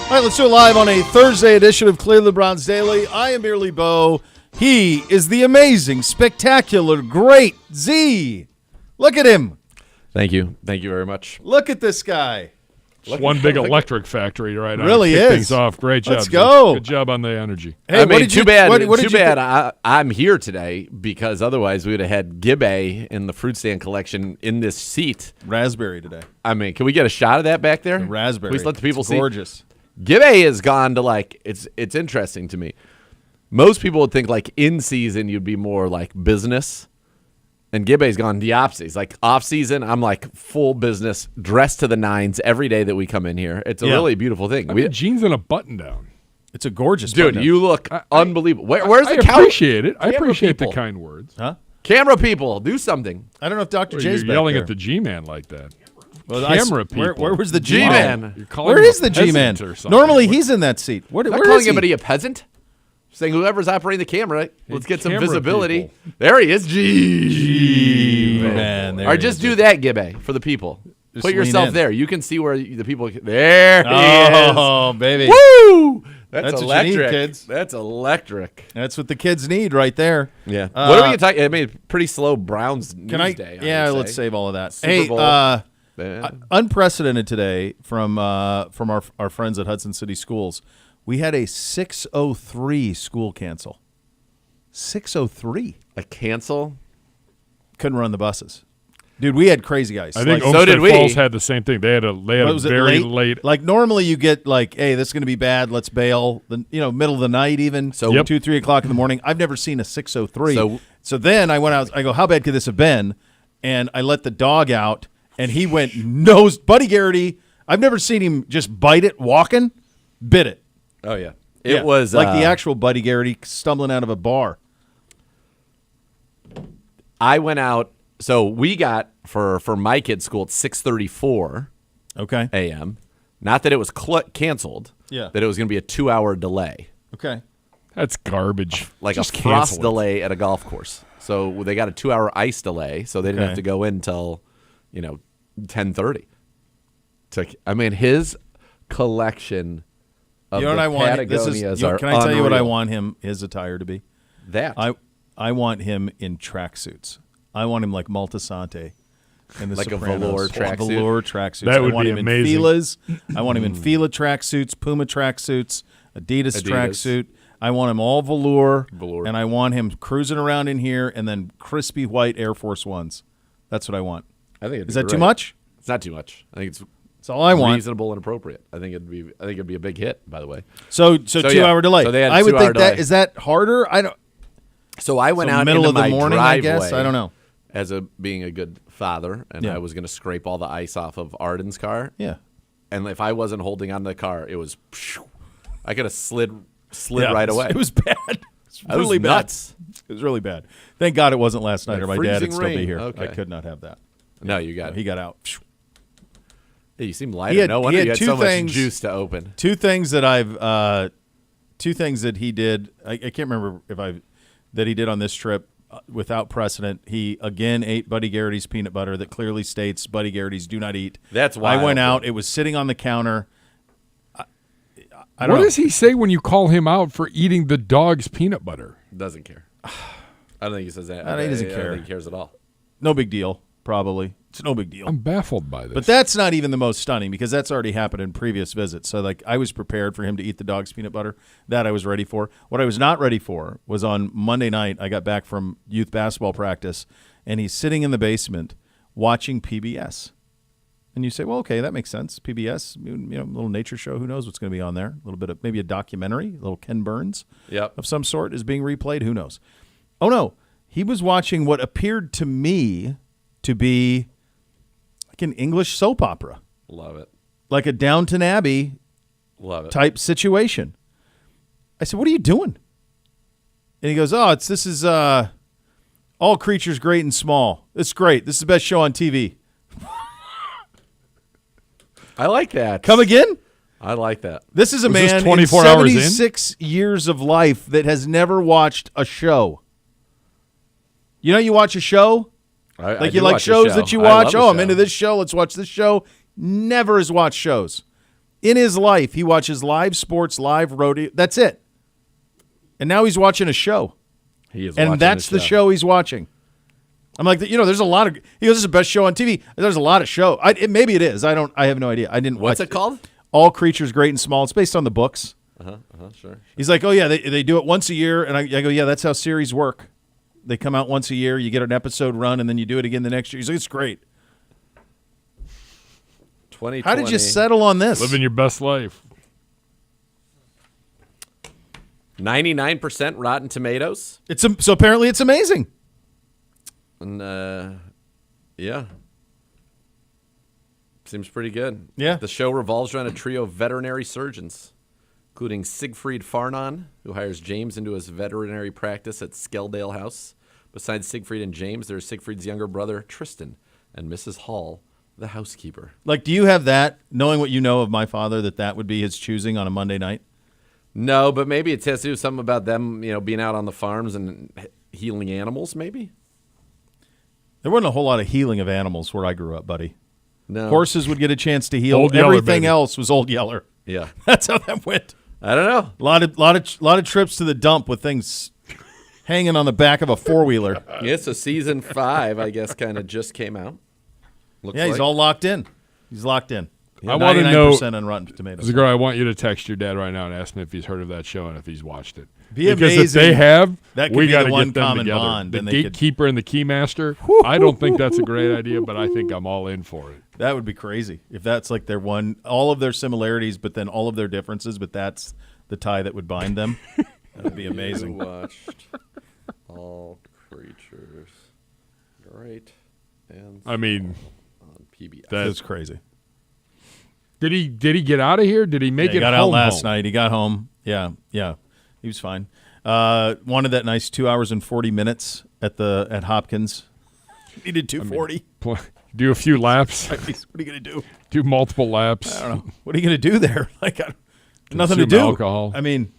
All right, let's do it live on a Thursday edition of Cleveland Browns Daily. I am merely Bo. He is the amazing, spectacular, great Z. Look at him. Thank you. Thank you very much. Look at this guy. It's one big electric factory right now. Really Kick is. Things off. Great job. Let's go. Good job on the energy. Hey, I mean, too bad. do? I'm here today because otherwise we would have had Gibbe in the fruit stand collection in this seat. Raspberry today. I mean, can we get a shot of that back there? The raspberry. Please let the people It's see. gorgeous. Gibbe has gone to it's interesting to me. Most people would think like in season you'd be more like business. And Gibbe's gone the opposite. He's like off season, I'm like full business, dressed to the nines every day that we come in here. It's a really beautiful thing. I mean, jeans and a button down. It's a gorgeous Dude, button. you look unbelievable. Where's the I appreciate it. I appreciate people. the kind words. Huh? Camera people, do something. I don't know if Dr. Well, J's you're back yelling there. at the G-Man like that. Well, Camera people. Where was the G-Man. G-Man? You're calling Where him is a the G-Man? peasant or something. Normally he's in that seat. Where I'm not is calling he? anybody a peasant. Saying whoever's operating the camera, let's get some camera visibility. people. There he is. G-Man. There Or he just is. do that, Gibbe, for the people. Just Put lean yourself in. there. You can see where the people. There he Oh, baby. is. Woo! That's what you need, electric. kids. That's electric. That's what the kids need right there. Yeah. What are we going to talk? I mean, pretty slow Browns news day. Yeah, would let's say. save all of that. Super Hey, Bowl. unprecedented today from our friends at Hudson City Schools. We had a 6:03 school cancel. 6:03. A cancel? Couldn't run the buses. Dude, we had crazy guys. I think so Olmsted did we. Falls had the same thing. They had a Was it very late. Like normally you get like, hey, this is going to be bad. Let's bail. Middle of the night even. So- 2-3 o'clock in the morning. I've never seen a 6:03. So- then I went out. I go, how bad could this have been? And I let the dog out, and he went nose. Buddy Garrett. I've never seen him just bite it walking. Bit it. Oh, yeah. Yeah, It was like the actual Buddy Garrett stumbling out of a bar. I went out. So we got for my kid's school at 6:34 Okay. a.m. Not that it was canceled. Yeah. That it was going to be a 2-hour delay, Okay. That's garbage. like Just a frost cancel it. delay at a golf course. So they got a 2-hour ice delay, so they didn't Okay. have to go in until 10:30. I mean, his collection of You know what the I want? Patagonias are Can I tell you what I unreal. want his attire to be? That I want him in tracksuits. I want him like Maltasante in the Like a Sopranos. velour tracksuit? Velour tracksuits. That would I want be him amazing. in Fila's. I want him in Fila tracksuits, Puma tracksuits, Adidas Adidas. tracksuit. I want him all velour, Velour. and I want him cruising around in here, and then crispy white Air Force Ones. That's what I want. I think it'd Is be that too great. much? It's not too much. I think it's That's all I want. reasonable and appropriate. I think it'd be a big hit. By the way, So yeah. 2 hour delay. So they had a I would 2 hour think that delay. is that harder. I don't. so I went out middle into of the my morning, driveway I guess. I don't know. As being a good father, and Yeah. I was going to scrape all the ice off of Arden's car. Yeah. And if I wasn't holding on to the car, it was. I could have slid Yeah, right away. It was bad. It was That was really bad. nuts. It was really bad. Thank God it wasn't last night, Like or my dad would freezing still be rain. here. Okay. I could not have that. No, you got He it. got out. Hey, you seem lighter. He had- no he wonder had you had two so things- much juice to open. Two things that he did. I can't remember that he did on this trip without precedent. He again ate Buddy Garrett's peanut butter that clearly states Buddy Garrett's do not eat. That's I wild. went out. It was sitting on the counter. I don't What know. does he say when you call him out for eating the dog's peanut butter? Doesn't care. I don't think he says that. No, he doesn't I care. don't think he cares at all. No big deal. Probably it's no big deal. I'm baffled by this. But that's not even the most stunning because that's already happened in previous visits. So, like, I was prepared for him to eat the dog's peanut butter. That I was ready for. What I was not ready for was on Monday night, I got back from youth basketball practice, and he's sitting in the basement watching PBS. And you say, well, okay, that makes sense. PBS, a little nature show. Who knows what's going to be on there? A little bit of maybe a documentary, a little Ken Burns Yep. of some sort is being replayed. Who knows? Oh, no. He was watching what appeared to me to be like an English soap opera, Love it. like a Downton Abbey Love it. type situation. I said, what are you doing? And he goes, this is All Creatures Great and Small. It's great. This is the best show on TV. I like that. Come again? I like that. This is a Was this man 24 in hours in? 76 years of life that has never watched a show. You know, you watch a show? Like you like shows that you watch? Oh, I'm into this show. Let's watch this show. Never has watched shows. In his life, he watches live sports, live rodeo. That's it. And now he's watching a show. He is, and that's the show he's watching. I'm like, there's a lot of. He goes, "This is the best show on TV." There's a lot of show. Maybe it is. I have no idea. I didn't. What's watch it called? All Creatures Great and Small. It's based on the books. Sure. He's like, "Oh yeah, they do it once a year," and I go, "Yeah, that's how series work. They come out once a year. You get an episode run, and then you do it again the next year." He's like, "It's great." 2020. How did you settle on this? Living your best life. 99% Rotten Tomatoes. So apparently it's amazing. And yeah. Seems pretty good. Yeah. The show revolves around a trio of veterinary surgeons, including Siegfried Farnon, who hires James into his veterinary practice at Skelldale House. Besides Siegfried and James, there's Siegfried's younger brother, Tristan, and Mrs. Hall, the housekeeper. Like, do you have that, knowing what you know of my father, that would be his choosing on a Monday night? No, but maybe it has to do with something about them, being out on the farms and healing animals, maybe? There wasn't a whole lot of healing of animals where I grew up, buddy. No. Horses would get a chance to heal. Old Yeller, Everything baby. else was Old Yeller. Yeah. That's how that went. I don't know. A lot of trips to the dump with things hanging on the back of a four-wheeler. Yeah, so season 5, I guess, kind of just came out. Looks Yeah, he's like. all locked in. He's locked in. I want to know, 99% on Rotten Tomatoes. Zagor, I want you to text your dad right now and ask him if he's heard of that show and if he's watched it. Be because amazing. if they have, That could we be got the to one get them common together. bond, The and they could- gatekeeper and the keymaster. I don't think that's a great idea, but I think I'm all in for it. That would be crazy if that's like their one, all of their similarities, but then all of their differences, but that's the tie that would bind them. That would be amazing. Watched All Creatures Great and I mean, on PBS. That's crazy. did he get out of here? Did he make He it got home? out last night. He got home. Yeah. He was fine. Wanted that nice 2 hours and 40 minutes at Hopkins. He did 240. Do a few laps. What are you going to do? Do multiple laps. I don't know. What are you going to do there? Like, nothing to Consume do. alcohol. I mean,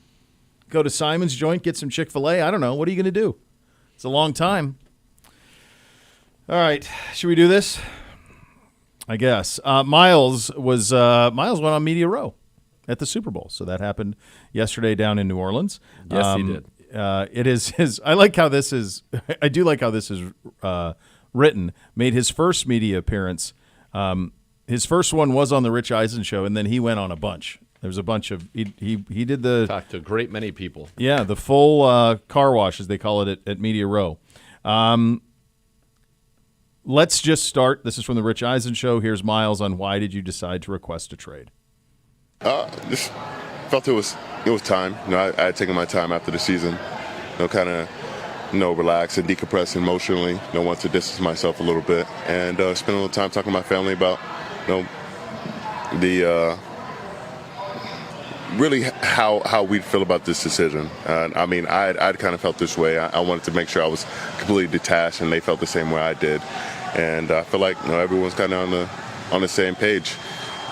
go to Simon's joint, get some Chick-fil-A. I don't know. What are you going to do? It's a long time. All right. Should we do this? I guess. Miles went on Media Row at the Super Bowl. So that happened yesterday down in New Orleans. Yes, he did. It is his. I like how this is. I do like how this is written. Made his first media appearance. His first one was on the Rich Eisen show, and then he went on a bunch. There was a bunch of he did the Talked to a great many people. yeah the full car wash, as they call it at Media Row. Let's just start. This is from the Rich Eisen show. Here's Miles on why did you decide to request a trade? Just felt it was time. I had taken my time after the season, kind of, relax and decompress emotionally. Want to distance myself a little bit and spend a little time talking to my family about, the really how we feel about this decision. I'd kind of felt this way. I wanted to make sure I was completely detached, and they felt the same way I did. And I feel like everyone's kind of on the same page.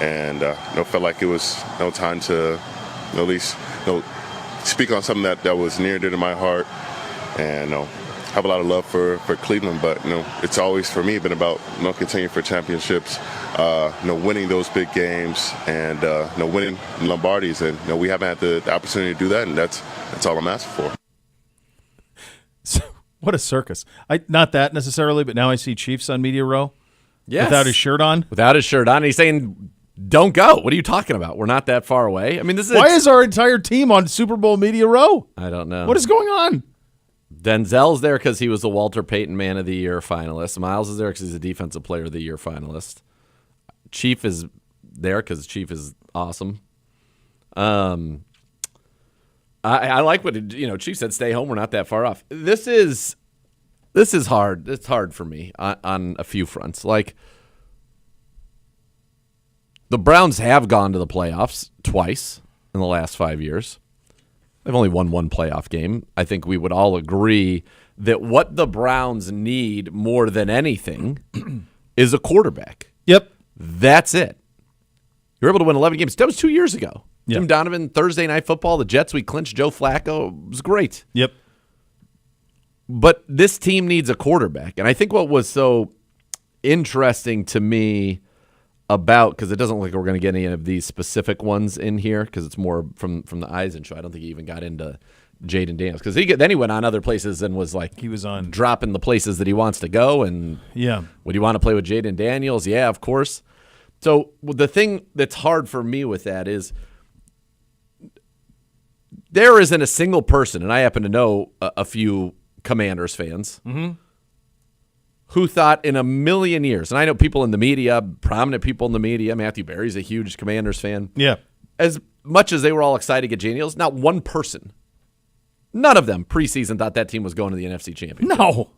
And felt like it was time to at least speak on something that was near and dear to my heart, and have a lot of love for Cleveland. But it's always for me been about continuing for championships, winning those big games, and winning Lombardis. And we haven't had the opportunity to do that, and that's all I'm asking for. So, what a circus! Not that necessarily, but now I see Chiefs on Media Row without his shirt on. Without his shirt on. He's saying, don't go. What are you talking about? We're not that far away. I mean, this is... Why is our entire team on Super Bowl Media Row? I don't know. What is going on? Denzel's there because he was the Walter Payton Man of the Year finalist. Miles is there because he's a Defensive Player of the Year finalist. Chief is there because Chief is awesome. I like what Chief said. Stay home. We're not that far off. This is hard. It's hard for me on a few fronts. Like, the Browns have gone to the playoffs twice in the last 5 years. They've only won one playoff game. I think we would all agree that what the Browns need more than anything is a quarterback. Yep. That's it. You're able to win 11 games. That was 2 years ago. Yep. Jim Donovan, Thursday Night Football, the Jets, we clinched Joe Flacco. It was great. Yep. But this team needs a quarterback. And I think what was so interesting to me about, because it doesn't look like we're going to get any of these specific ones in here, because it's more from the Eisen show. I don't think he even got into Jaden Daniels, because then he went on other places and was like, he was on dropping the places that he wants to go. And would you want to play with Jaden Daniels? Yeah, of course. So the thing that's hard for me with that is there isn't a single person, and I happen to know a few Commanders fans who thought in a million years, and I know people in the media, prominent people in the media, Matthew Berry's a huge Commanders fan. Yeah. As much as they were all excited to get Daniels, not one person, none of them preseason thought that team was going to the NFC Championship. No.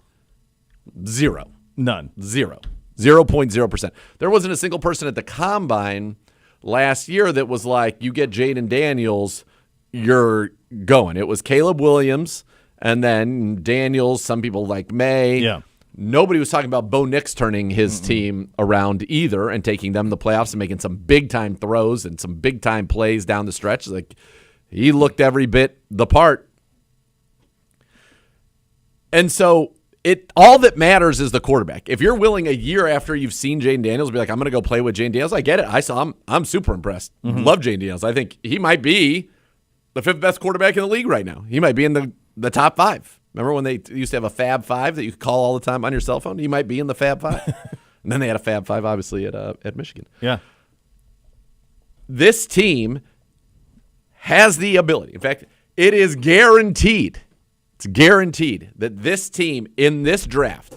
Zero. None. 0.0%. There wasn't a single person at the Combine last year that was like, you get Jaden Daniels, you're going. It was Caleb Williams, and then Daniels, some people like May. Yeah. Nobody was talking about Bo Nix turning his team around either and taking them to the playoffs and making some big-time throws and some big-time plays down the stretch. Like, he looked every bit the part. And so all that matters is the quarterback. If you're willing a year after you've seen Jaden Daniels to be like, I'm going to go play with Jaden Daniels, I get it. I saw him. I'm super impressed. Love Jaden Daniels. I think he might be the 5th best quarterback in the league right now. He might be in the top 5. Remember when they used to have a Fab 5 that you could call all the time on your cell phone? He might be in the Fab 5. And then they had a Fab 5, obviously, at Michigan. Yeah. This team has the ability. In fact, it is guaranteed. It's guaranteed that this team in this draft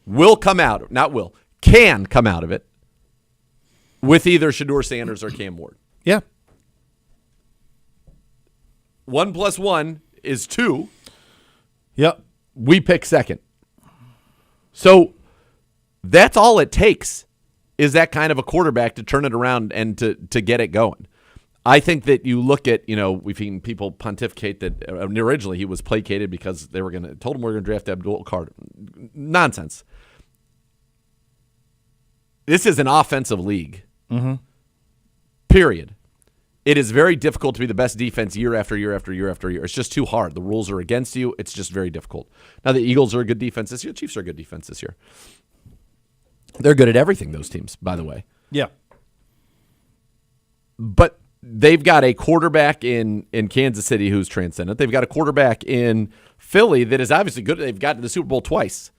can come out of it with either Shedeur Sanders or Cam Ward. Yeah. 1 + 1 is 2. Yep. We pick second. So that's all it takes is that kind of a quarterback to turn it around and to get it going. I think that you look at, we've seen people pontificate that originally he was placated because they told him we're going to draft Abdul Carter. Nonsense. This is an offensive league. Period. It is very difficult to be the best defense year after year after year after year. It's just too hard. The rules are against you. It's just very difficult. Now, the Eagles are a good defense this year. The Chiefs are a good defense this year. They're good at everything, those teams, by the way. Yeah. But they've got a quarterback in Kansas City who's transcendent. They've got a quarterback in Philly that is obviously good. They've gotten to the Super Bowl twice.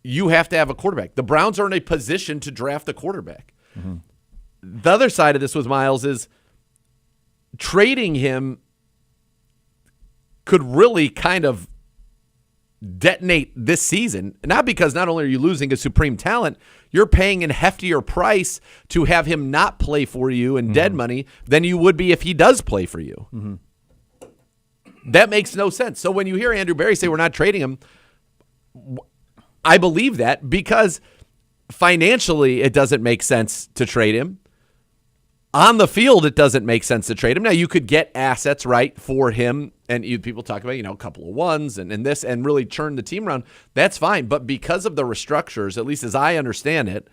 You have to have a quarterback. The Browns are in a position to draft a quarterback. The other side of this with Miles is trading him could really kind of detonate this season. Not because not only are you losing a supreme talent, you're paying a heftier price to have him not play for you in dead money than you would be if he does play for you. That makes no sense. So when you hear Andrew Berry say we're not trading him, I believe that because financially it doesn't make sense to trade him. On the field, it doesn't make sense to trade him. Now, you could get assets, right, for him, and people talk about, a couple of ones and this, and really turn the team around. That's fine, but because of the restructures, at least as I understand it,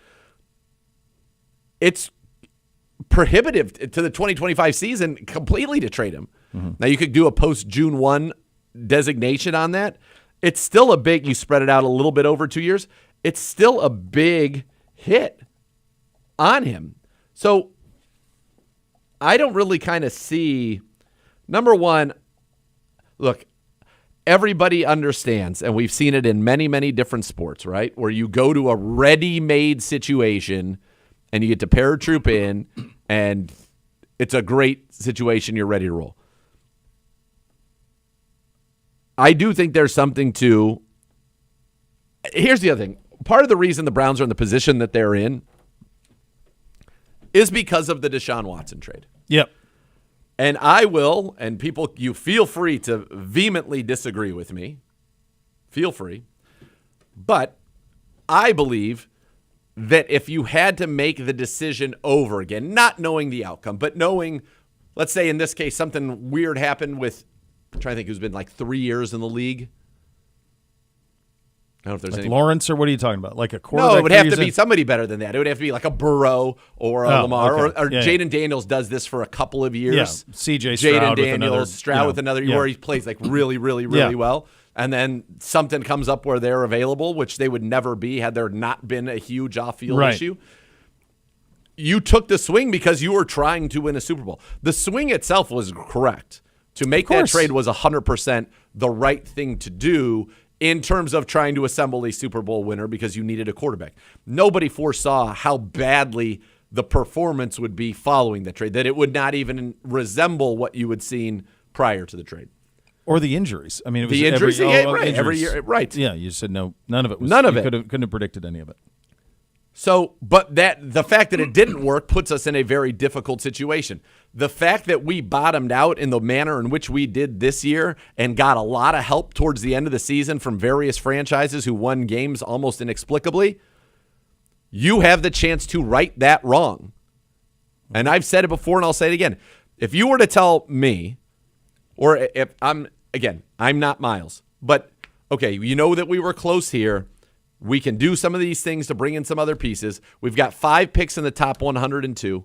it's prohibitive to the 2025 season completely to trade him. Now, you could do a post-June 1 designation on that. It's still you spread it out a little bit over 2 years. It's still a big hit on him. So I don't really kind of see, number one, look, everybody understands, and we've seen it in many, many different sports, right, where you go to a ready-made situation and you get to paratroop in, and it's a great situation. You're ready to roll. I do think there's something to – here's the other thing. Part of the reason the Browns are in the position that they're in is because of the Deshaun Watson trade. Yep. And I will, and people, you feel free to vehemently disagree with me. Feel free. But I believe that if you had to make the decision over again, not knowing the outcome, but knowing, let's say in this case, something weird happened with, I'm trying to think who's been like 3 years in the league. I don't know if there's like any. Lawrence, or what are you talking about? Like a quarterback? No, it would have to be somebody better than that. It would have to be like a Burrow or a Lamar. Okay. Or Jaden Daniels does this for a couple of years. Yeah, C.J. Stroud Jaden Daniels, with another with another year where he plays like really, really, really well. and then something comes up where they're available, which they would never be had there not been a huge off-field issue. You took the swing because you were trying to win a Super Bowl. The swing itself was correct. To make that trade was 100% the right thing to do in terms of trying to assemble a Super Bowl winner because you needed a quarterback. Nobody foresaw how badly the performance would be following the trade, that it would not even resemble what you had seen prior to the trade. Or the injuries. I mean, it was the injuries, injuries. every year, right? Yeah, you said no, none of it was. Couldn't have predicted any of it. So, but the fact that it didn't work puts us in a very difficult situation. The fact that we bottomed out in the manner in which we did this year and got a lot of help towards the end of the season from various franchises who won games almost inexplicably, you have the chance to right that wrong. And I've said it before and I'll say it again. If you were to tell me, or if I'm not Miles, but okay, you know that we were close here. We can do some of these things to bring in some other pieces. We've got 5 picks in the top 102.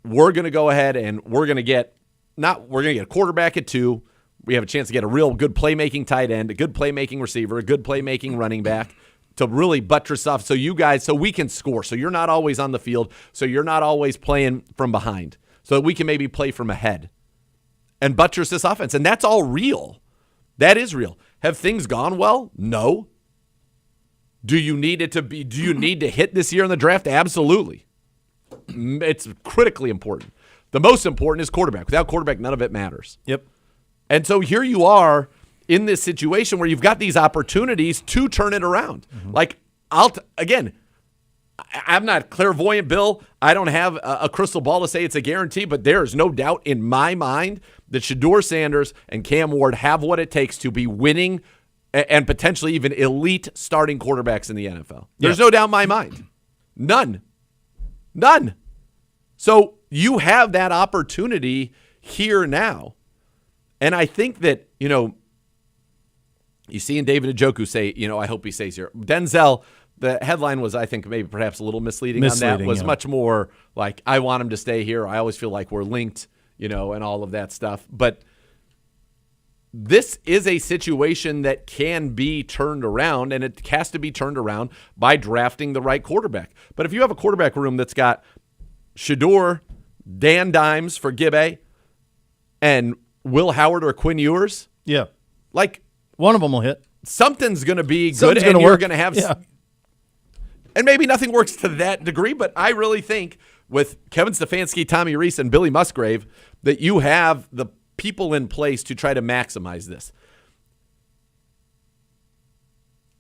We're going to go ahead and we're going to get a quarterback at 2. We have a chance to get a real good playmaking tight end, a good playmaking receiver, a good playmaking running back to really buttress off so we can score. So you're not always on the field. So you're not always playing from behind. So that we can maybe play from ahead and buttress this offense. And that's all real. That is real. Have things gone well? No. Do you need to hit this year in the draft? Absolutely. It's critically important. The most important is quarterback. Without quarterback, none of it matters. Yep. And so here you are in this situation where you've got these opportunities to turn it around. Mm-hmm. Like, I'm not clairvoyant, Bill. I don't have a crystal ball to say it's a guarantee, but there is no doubt in my mind that Shedeur Sanders and Cam Ward have what it takes to be winning and potentially even elite starting quarterbacks in the NFL. There's no doubt in my mind. None. So you have that opportunity here now. And I think that, you see in David Njoku say, I hope he stays here. Denzel, the headline was, I think, maybe perhaps a little misleading on that. Was much more like, I want him to stay here. I always feel like we're linked, and all of that stuff. But this is a situation that can be turned around, and it has to be turned around by drafting the right quarterback. But if you have a quarterback room that's got Shedeur, Dan Dimes for Gibbe, and Will Howard or Quinn Ewers, like one of them will hit. Something's going to be good, and you're going to have and maybe nothing works to that degree, but I really think with Kevin Stefanski, Tommy Rees, and Billy Musgrave that you have the people in place to try to maximize this.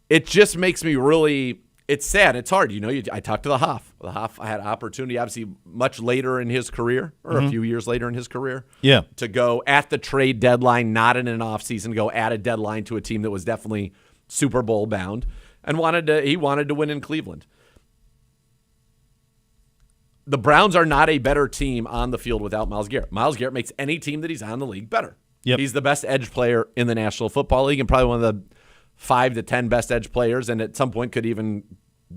It just makes me really, it's sad. It's hard. I talked to the Hoff. The Hoff had an opportunity, obviously, much later in his career, or a few years later in his career, to go at the trade deadline, not in an offseason, go at a deadline to a team that was definitely Super Bowl bound, and he wanted to win in Cleveland. The Browns are not a better team on the field without Myles Garrett. Myles Garrett makes any team that he's on in the league better. Yep. He's the best edge player in the National Football League and probably one of the 5 to 10 best edge players, and at some point could even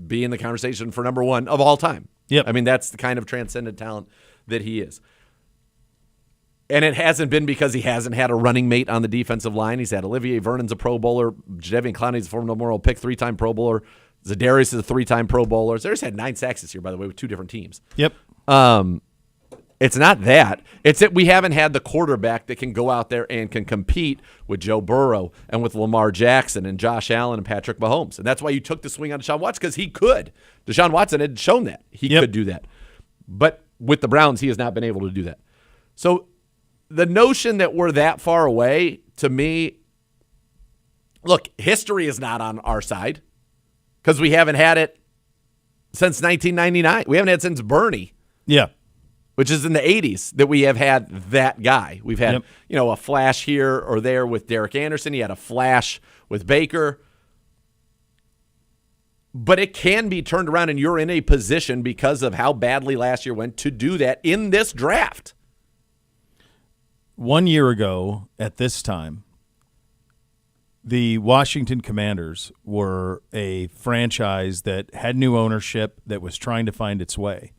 be in the conversation for number 1 of all time. Yep. I mean, that's the kind of transcendent talent that he is. And it hasn't been because he hasn't had a running mate on the defensive line. He's had Olivier Vernon's a Pro Bowler. Jadeveon Clowney's a former number 1 pick, 3-time Pro Bowler. Zadarius is a 3-time Pro Bowler. Zadarius had 9 sacks this year, by the way, with 2 different teams. Yep. It's not that. It's that we haven't had the quarterback that can go out there and can compete with Joe Burrow and with Lamar Jackson and Josh Allen and Patrick Mahomes. And that's why you took the swing on Deshaun Watson, because he could. Deshaun Watson had shown that. He could do that. But with the Browns, he has not been able to do that. So the notion that we're that far away, to me, look, history is not on our side because we haven't had it since 1999. We haven't had it since Bernie. Yeah. Which is in the 80s that we have had that guy. We've had, a flash here or there with Derek Anderson. He had a flash with Baker. But it can be turned around, and you're in a position because of how badly last year went to do that in this draft. 1 year ago at this time, the Washington Commanders were a franchise that had new ownership that was trying to find its way.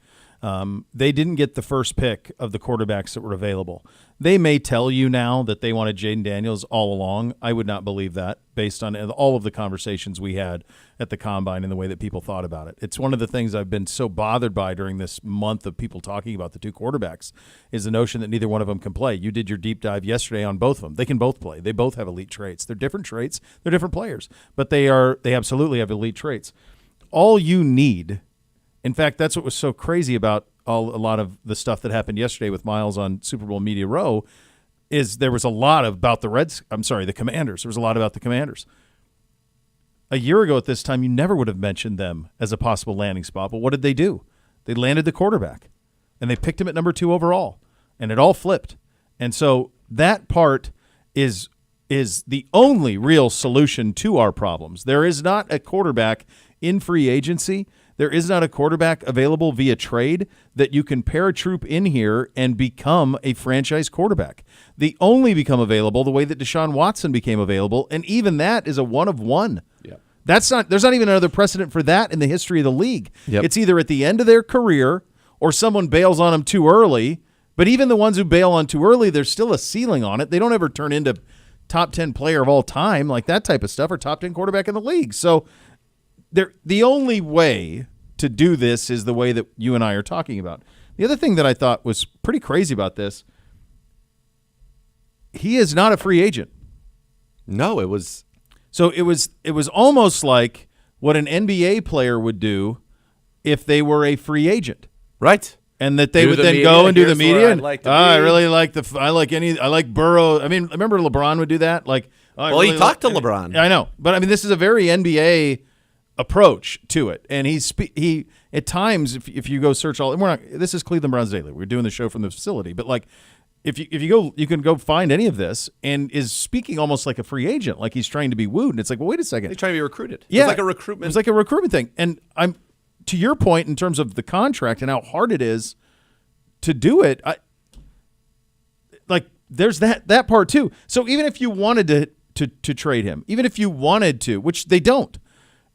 They didn't get the first pick of the quarterbacks that were available. They may tell you now that they wanted Jaden Daniels all along. I would not believe that based on all of the conversations we had at the Combine and the way that people thought about it. It's one of the things I've been so bothered by during this month of people talking about the two quarterbacks is the notion that neither one of them can play. You did your deep dive yesterday on both of them. They can both play. They both have elite traits. They're different traits. They're different players, but they absolutely have elite traits. All you need, in fact, that's what was so crazy about a lot of the stuff that happened yesterday with Miles on Super Bowl Media Row, is there was a lot about the Commanders. There was a lot about the Commanders. A year ago at this time, you never would have mentioned them as a possible landing spot, but what did they do? They landed the quarterback, and they picked him at number 2 overall, and it all flipped. And so that part is the only real solution to our problems. There is not a quarterback in free agency. There is not a quarterback available via trade that you can paratroop in here and become a franchise quarterback. They only become available the way that Deshaun Watson became available, and even that is a one of one. Yep. There's not even another precedent for that in the history of the league. Yep. It's either at the end of their career or someone bails on them too early, but even the ones who bail on too early, there's still a ceiling on it. They don't ever turn into top 10 player of all time, like that type of stuff, or top 10 quarterback in the league. So the only way to do this is the way that you and I are talking about. The other thing that I thought was pretty crazy about this, he is not a free agent. No, it was. So it was almost like what an NBA player would do if they were a free agent. Right. And that they Do would the then media, go and do the here's where media. I'd And, like to I be." really like I like Burrow. I mean, remember LeBron would do that? Like, Well, he talked to LeBron. I know, but I mean, this is a very NBA approach to it, and he at times, if you go search all, this is Cleveland Browns Daily. We're doing the show from the facility, but like, if you go, you can go find any of this, and is speaking almost like a free agent, like he's trying to be wooed, and it's like, well, wait a second, He's trying to be recruited. yeah, It's like a recruitment. It's like a recruitment thing, and I'm to your point in terms of the contract and how hard it is to do it. There's that part too. So even if you wanted to trade him, even if you wanted to, which they don't,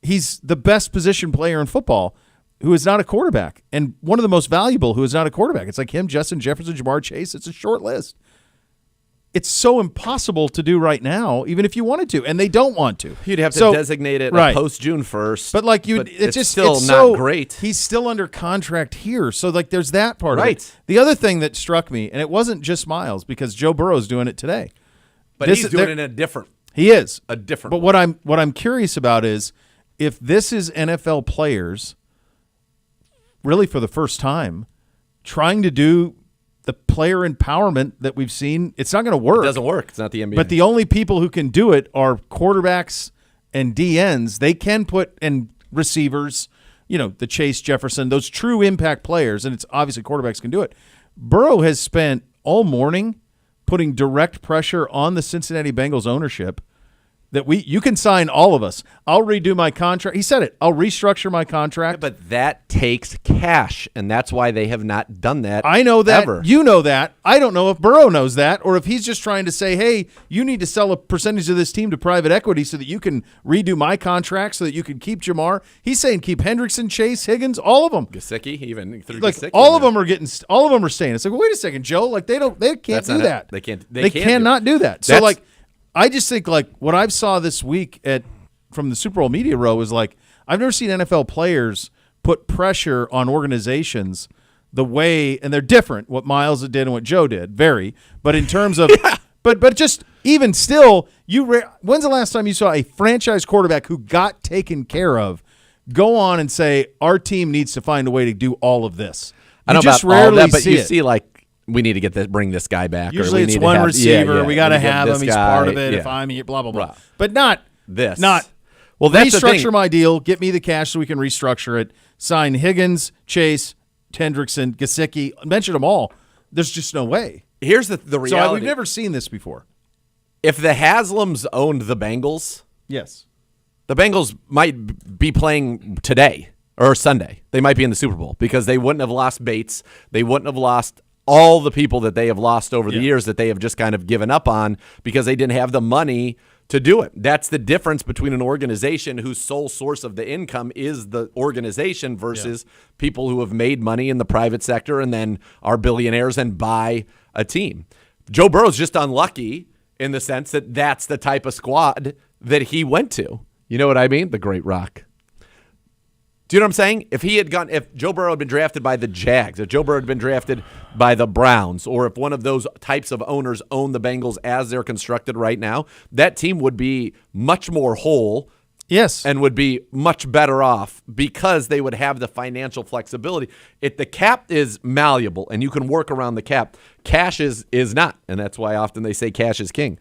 he's the best position player in football who is not a quarterback, and one of the most valuable who is not a quarterback. It's like him, Justin Jefferson, Jamar Chase. It's a short list. It's so impossible to do right now, even if you wanted to, and they don't want to. You'd have to designate it right. Post June 1st. But like it's just still it's not great. He's still under contract here, so like there's that part of Right. it. The other thing that struck me, and it wasn't just Miles, because Joe Burrow's doing it today. But he's doing it in a different. He is a different. But what I'm curious about is if this is NFL players, really for the first time, trying to do the player empowerment that we've seen. It's not going to work. It doesn't work. It's not the NBA. But the only people who can do it are quarterbacks and DNs. They can put and receivers, the Chase, Jefferson, those true impact players, and it's obviously quarterbacks can do it. Burrow has spent all morning putting direct pressure on the Cincinnati Bengals ownership that you can sign all of us. I'll redo my contract. He said it. I'll restructure my contract. But that takes cash, and that's why they have not done that. I know that. Ever. You know that. I don't know if Burrow knows that, or if he's just trying to say, hey, you need to sell a percentage of this team to private equity so that you can redo my contract so that you can keep Jamar. He's saying keep Hendrickson, Chase, Higgins, all of them. Gesicki, even through like Gesicki, all of them are getting. All of them are staying. It's like, well, wait a second, Joe. Like they can't do that. They can't. They cannot do that. So like. I just think like what I saw this week from the Super Bowl Media Row was like I've never seen NFL players put pressure on organizations the way, and they're different. What Miles did and what Joe did, but in terms of, but just even still, when's the last time you saw a franchise quarterback who got taken care of go on and say our team needs to find a way to do all of this? I know just about all rarely that, but see you it. see like. We need to bring this guy back. Usually or we it's need one to have, receiver. We got to need have get him. this He's guy. part of it. Yeah. If I'm here, blah, blah, blah. Right. But not this. Well, that's the restructure thing. my deal. Get me the cash so we can restructure it. Sign Higgins, Chase, Hendrickson, Gesicki. Mention them all. There's just no way. Here's the reality. So we've never seen this before. If the Haslams owned the Bengals, Yes. the Bengals might be playing today or Sunday. They might be in the Super Bowl because they wouldn't have lost Bates. They wouldn't have lost all the people that they have lost over the years that they have just kind of given up on because they didn't have the money to do it. That's the difference between an organization whose sole source of the income is the organization versus people who have made money in the private sector and then are billionaires and buy a team. Joe Burrow's just unlucky in the sense that that's the type of squad that he went to. You know what I mean? The Great Rock. Do you know what I'm saying? If Joe Burrow had been drafted by the Jags, if Joe Burrow had been drafted by the Browns, or if one of those types of owners owned the Bengals as they're constructed right now, that team would be much more whole. Yes. And would be much better off because they would have the financial flexibility. If the cap is malleable and you can work around the cap, cash is not. And that's why often they say cash is king.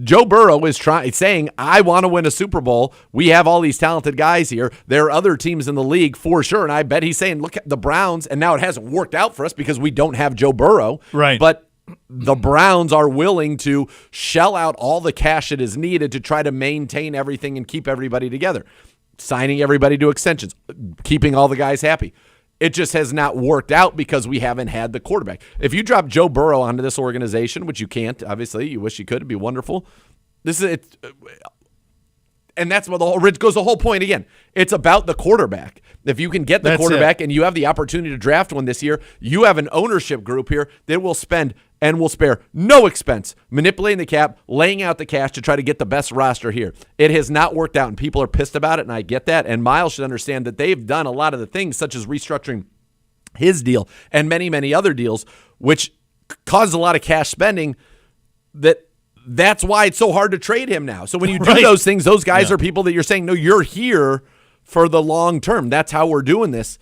Joe Burrow is saying, I want to win a Super Bowl. We have all these talented guys here. There are other teams in the league for sure. And I bet he's saying, look at the Browns. And now it hasn't worked out for us because we don't have Joe Burrow. Right. But the Browns are willing to shell out all the cash that is needed to try to maintain everything and keep everybody together. Signing everybody to extensions, keeping all the guys happy. It just has not worked out because we haven't had the quarterback. If you drop Joe Burrow onto this organization, which you can't, obviously, you wish you could, it'd be wonderful. This is it, and that's what goes the whole point again. It's about the quarterback. If you can get the quarterback and you have the opportunity to draft one this year, you have an ownership group here that will spend and will spare no expense manipulating the cap, laying out the cash to try to get the best roster here. It has not worked out, and people are pissed about it, and I get that. And Miles should understand that they've done a lot of the things, such as restructuring his deal and many, many other deals, which caused a lot of cash spending. That's why it's so hard to trade him now. So when you do those things, those guys are people that you're saying, no, you're here for the long term. That's how we're doing this.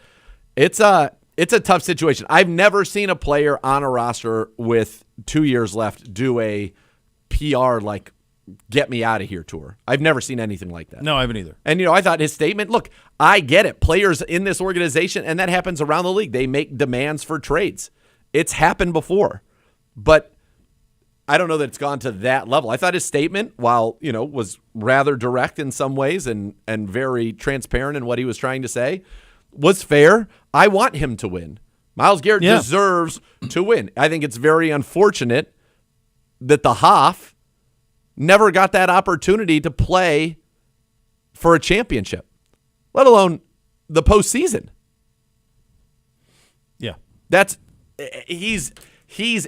It's a tough situation. I've never seen a player on a roster with 2 years left do a PR like get me out of here tour. I've never seen anything like that. No, I haven't either. And, I thought his statement, look, I get it. Players in this organization, and that happens around the league, they make demands for trades. It's happened before. But I don't know that it's gone to that level. I thought his statement, while, was rather direct in some ways and very transparent in what he was trying to say, was fair. I want him to win. Myles Garrett deserves to win. I think it's very unfortunate that the Hoff never got that opportunity to play for a championship, let alone the postseason. Yeah. He's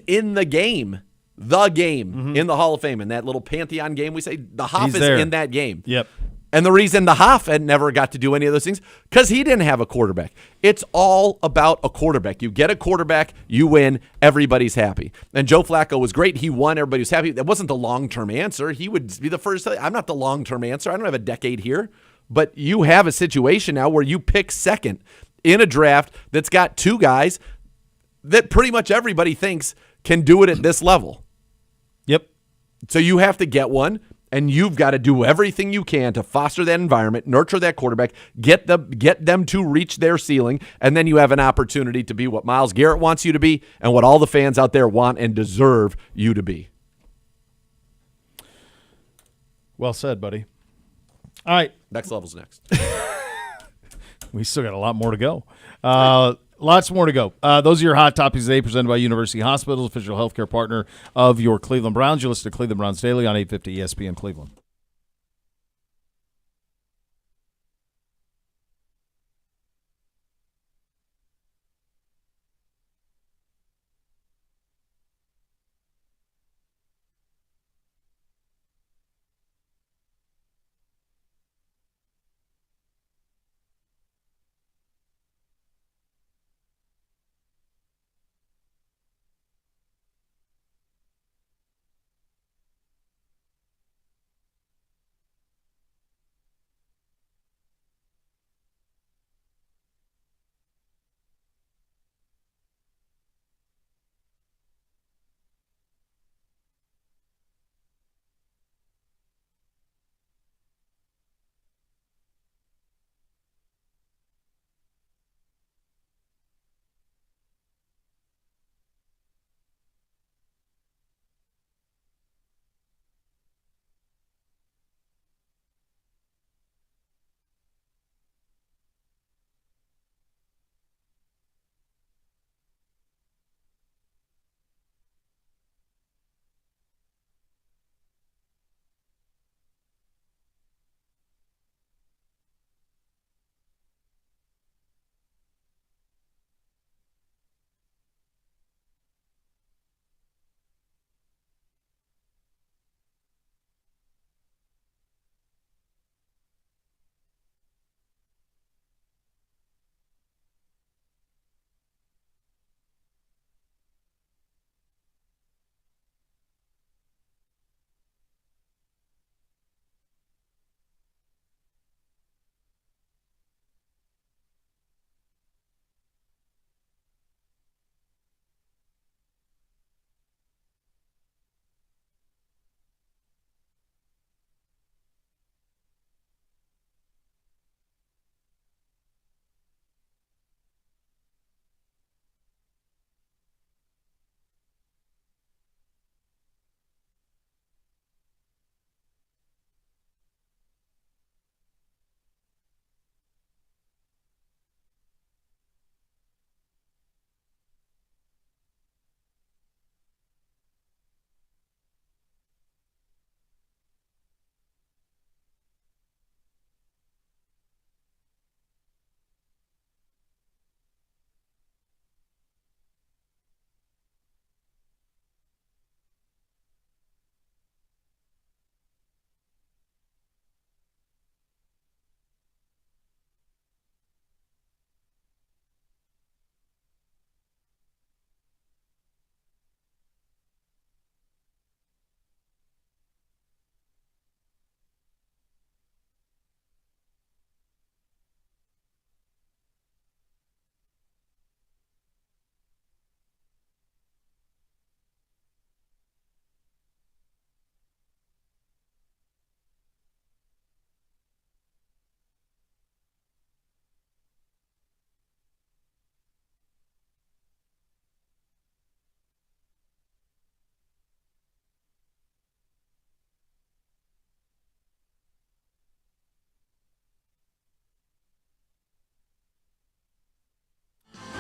in the game. In the Hall of Fame, in that little Pantheon game, we say the Hoff is in that game. Yep. And the reason the Hoff had never got to do any of those things, because he didn't have a quarterback. It's all about a quarterback. You get a quarterback, you win, everybody's happy. And Joe Flacco was great. He won, everybody was happy. That wasn't the long-term answer. He would be the first to say, I'm not the long-term answer. I don't have a decade here. But you have a situation now where you pick second in a draft that's got two guys that pretty much everybody thinks can do it at this level. Yep. So you have to get one, and you've got to do everything you can to foster that environment, nurture that quarterback, get them to reach their ceiling, and then you have an opportunity to be what Myles Garrett wants you to be and what all the fans out there want and deserve you to be. Well said, buddy. All right. Next level's next. We still got a lot more to go. Lots more to go. Those are your hot topics today, presented by University Hospitals, official healthcare partner of your Cleveland Browns. You listen to Cleveland Browns Daily on 850 ESPN Cleveland.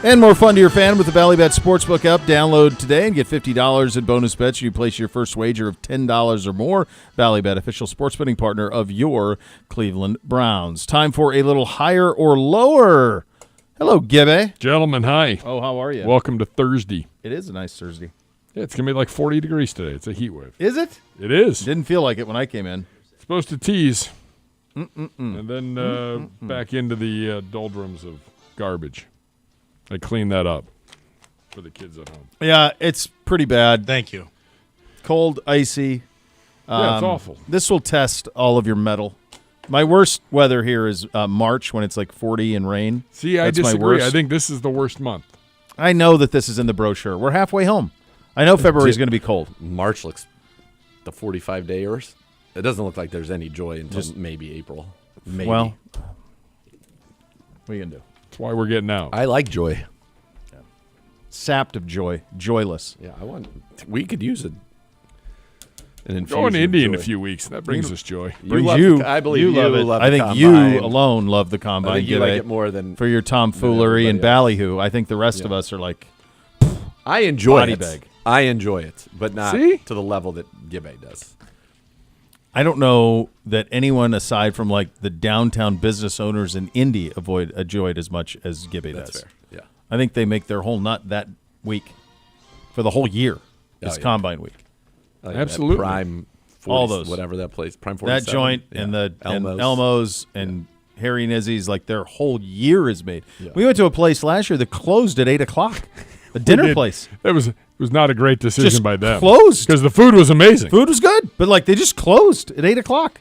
And more fun to your fan with the Bally Bet Sportsbook app. Download today and get $50 in bonus bets. You place your first wager of $10 or more. Bally Bet, official sports betting partner of your Cleveland Browns. Time for a little higher or lower. Hello, Gibby. Gentlemen, hi. Oh, how are you? Welcome to Thursday. It is a nice Thursday. Yeah, it's going to be like 40 degrees today. It's a heat wave. Is it? It is. Didn't feel like it when I came in. It's supposed to tease. And then back into the doldrums of garbage. I cleaned that up for the kids at home. Yeah, it's pretty bad. Thank you. Cold, icy. Yeah, it's awful. This will test all of your metal. My worst weather here is March when it's like 40 and rain. See, I That's my disagree. worst. I think this is the worst month. I know that this is in the brochure. We're halfway home. I know February is going to be cold. March looks the 45-dayers. It doesn't look like there's any joy until maybe April. Maybe. Well, what are you going to do? That's why we're getting out. I like joy. Sapped of joy. Joyless. Yeah, we could use it. An infusion Going to of Indy in a joy. few weeks. That brings us joy. I believe you love it. love I the think you combine. alone love the combine. I think you like Gibby, it more than for your tomfoolery and everybody ballyhoo. I think the rest of us are like, I enjoy body it. bag. I enjoy it, but not See? to the level that Gibby does. I don't know that anyone aside from like the downtown business owners in Indy enjoyed as much as Gibby does. That's fair. Yeah. I think they make their whole nut that week for the whole year. It's yeah. combine week. Like Absolutely. that Prime 40, All those. whatever that place. Prime 47. That joint Yeah. and the Elmo's. Elmo's and Harry and Izzy's, like their whole year is made. Yeah. We went to a place last year that closed at 8 o'clock. A dinner place. It was not a great decision Just by them. closed. Because the food was amazing. Food was good, but like they just closed at 8 o'clock.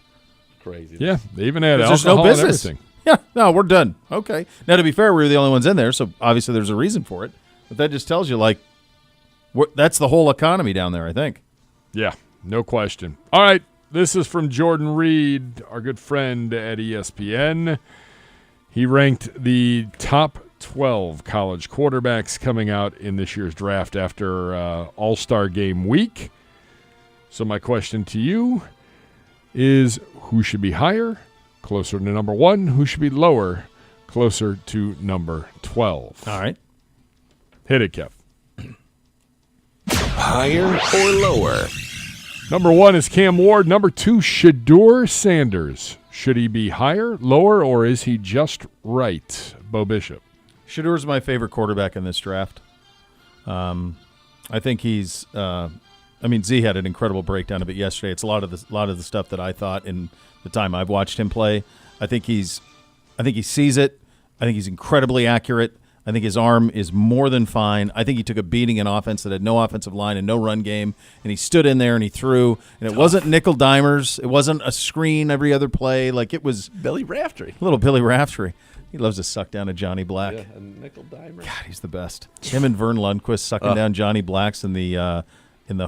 Crazy. Yeah, they even had There's alcohol no and business. everything. Yeah, no, we're done. Okay. Now, to be fair, we were the only ones in there, so obviously there's a reason for it. But that just tells you, like, that's the whole economy down there, I think. Yeah, no question. All right, this is from Jordan Reed, our good friend at ESPN. He ranked the top 12 college quarterbacks coming out in this year's draft after All-Star Game week. So my question to you is, who should be higher, closer to number 1? Who should be lower, closer to number 12? All right. Hit it, Kev. Higher or lower? Number 1 is Cam Ward. Number 2, Shedeur Sanders. Should he be higher, lower, or is he just right? Bo Bishop. Shadeur's my favorite quarterback in this draft. I think he's. Z had an incredible breakdown of it yesterday. It's a lot of the stuff that I thought in the time I've watched him play. I think he sees it. I think he's incredibly accurate. I think his arm is more than fine. I think he took a beating in offense that had no offensive line and no run game, and he stood in there and he threw. And it wasn't nickel dimers. It wasn't a screen every other play. Like it was Billy Raftery. little Billy Raftery. He loves to suck down a Johnny Black. Yeah, a nickel dimer. God, he's the best. Him and Vern Lundquist sucking down Johnny Blacks in the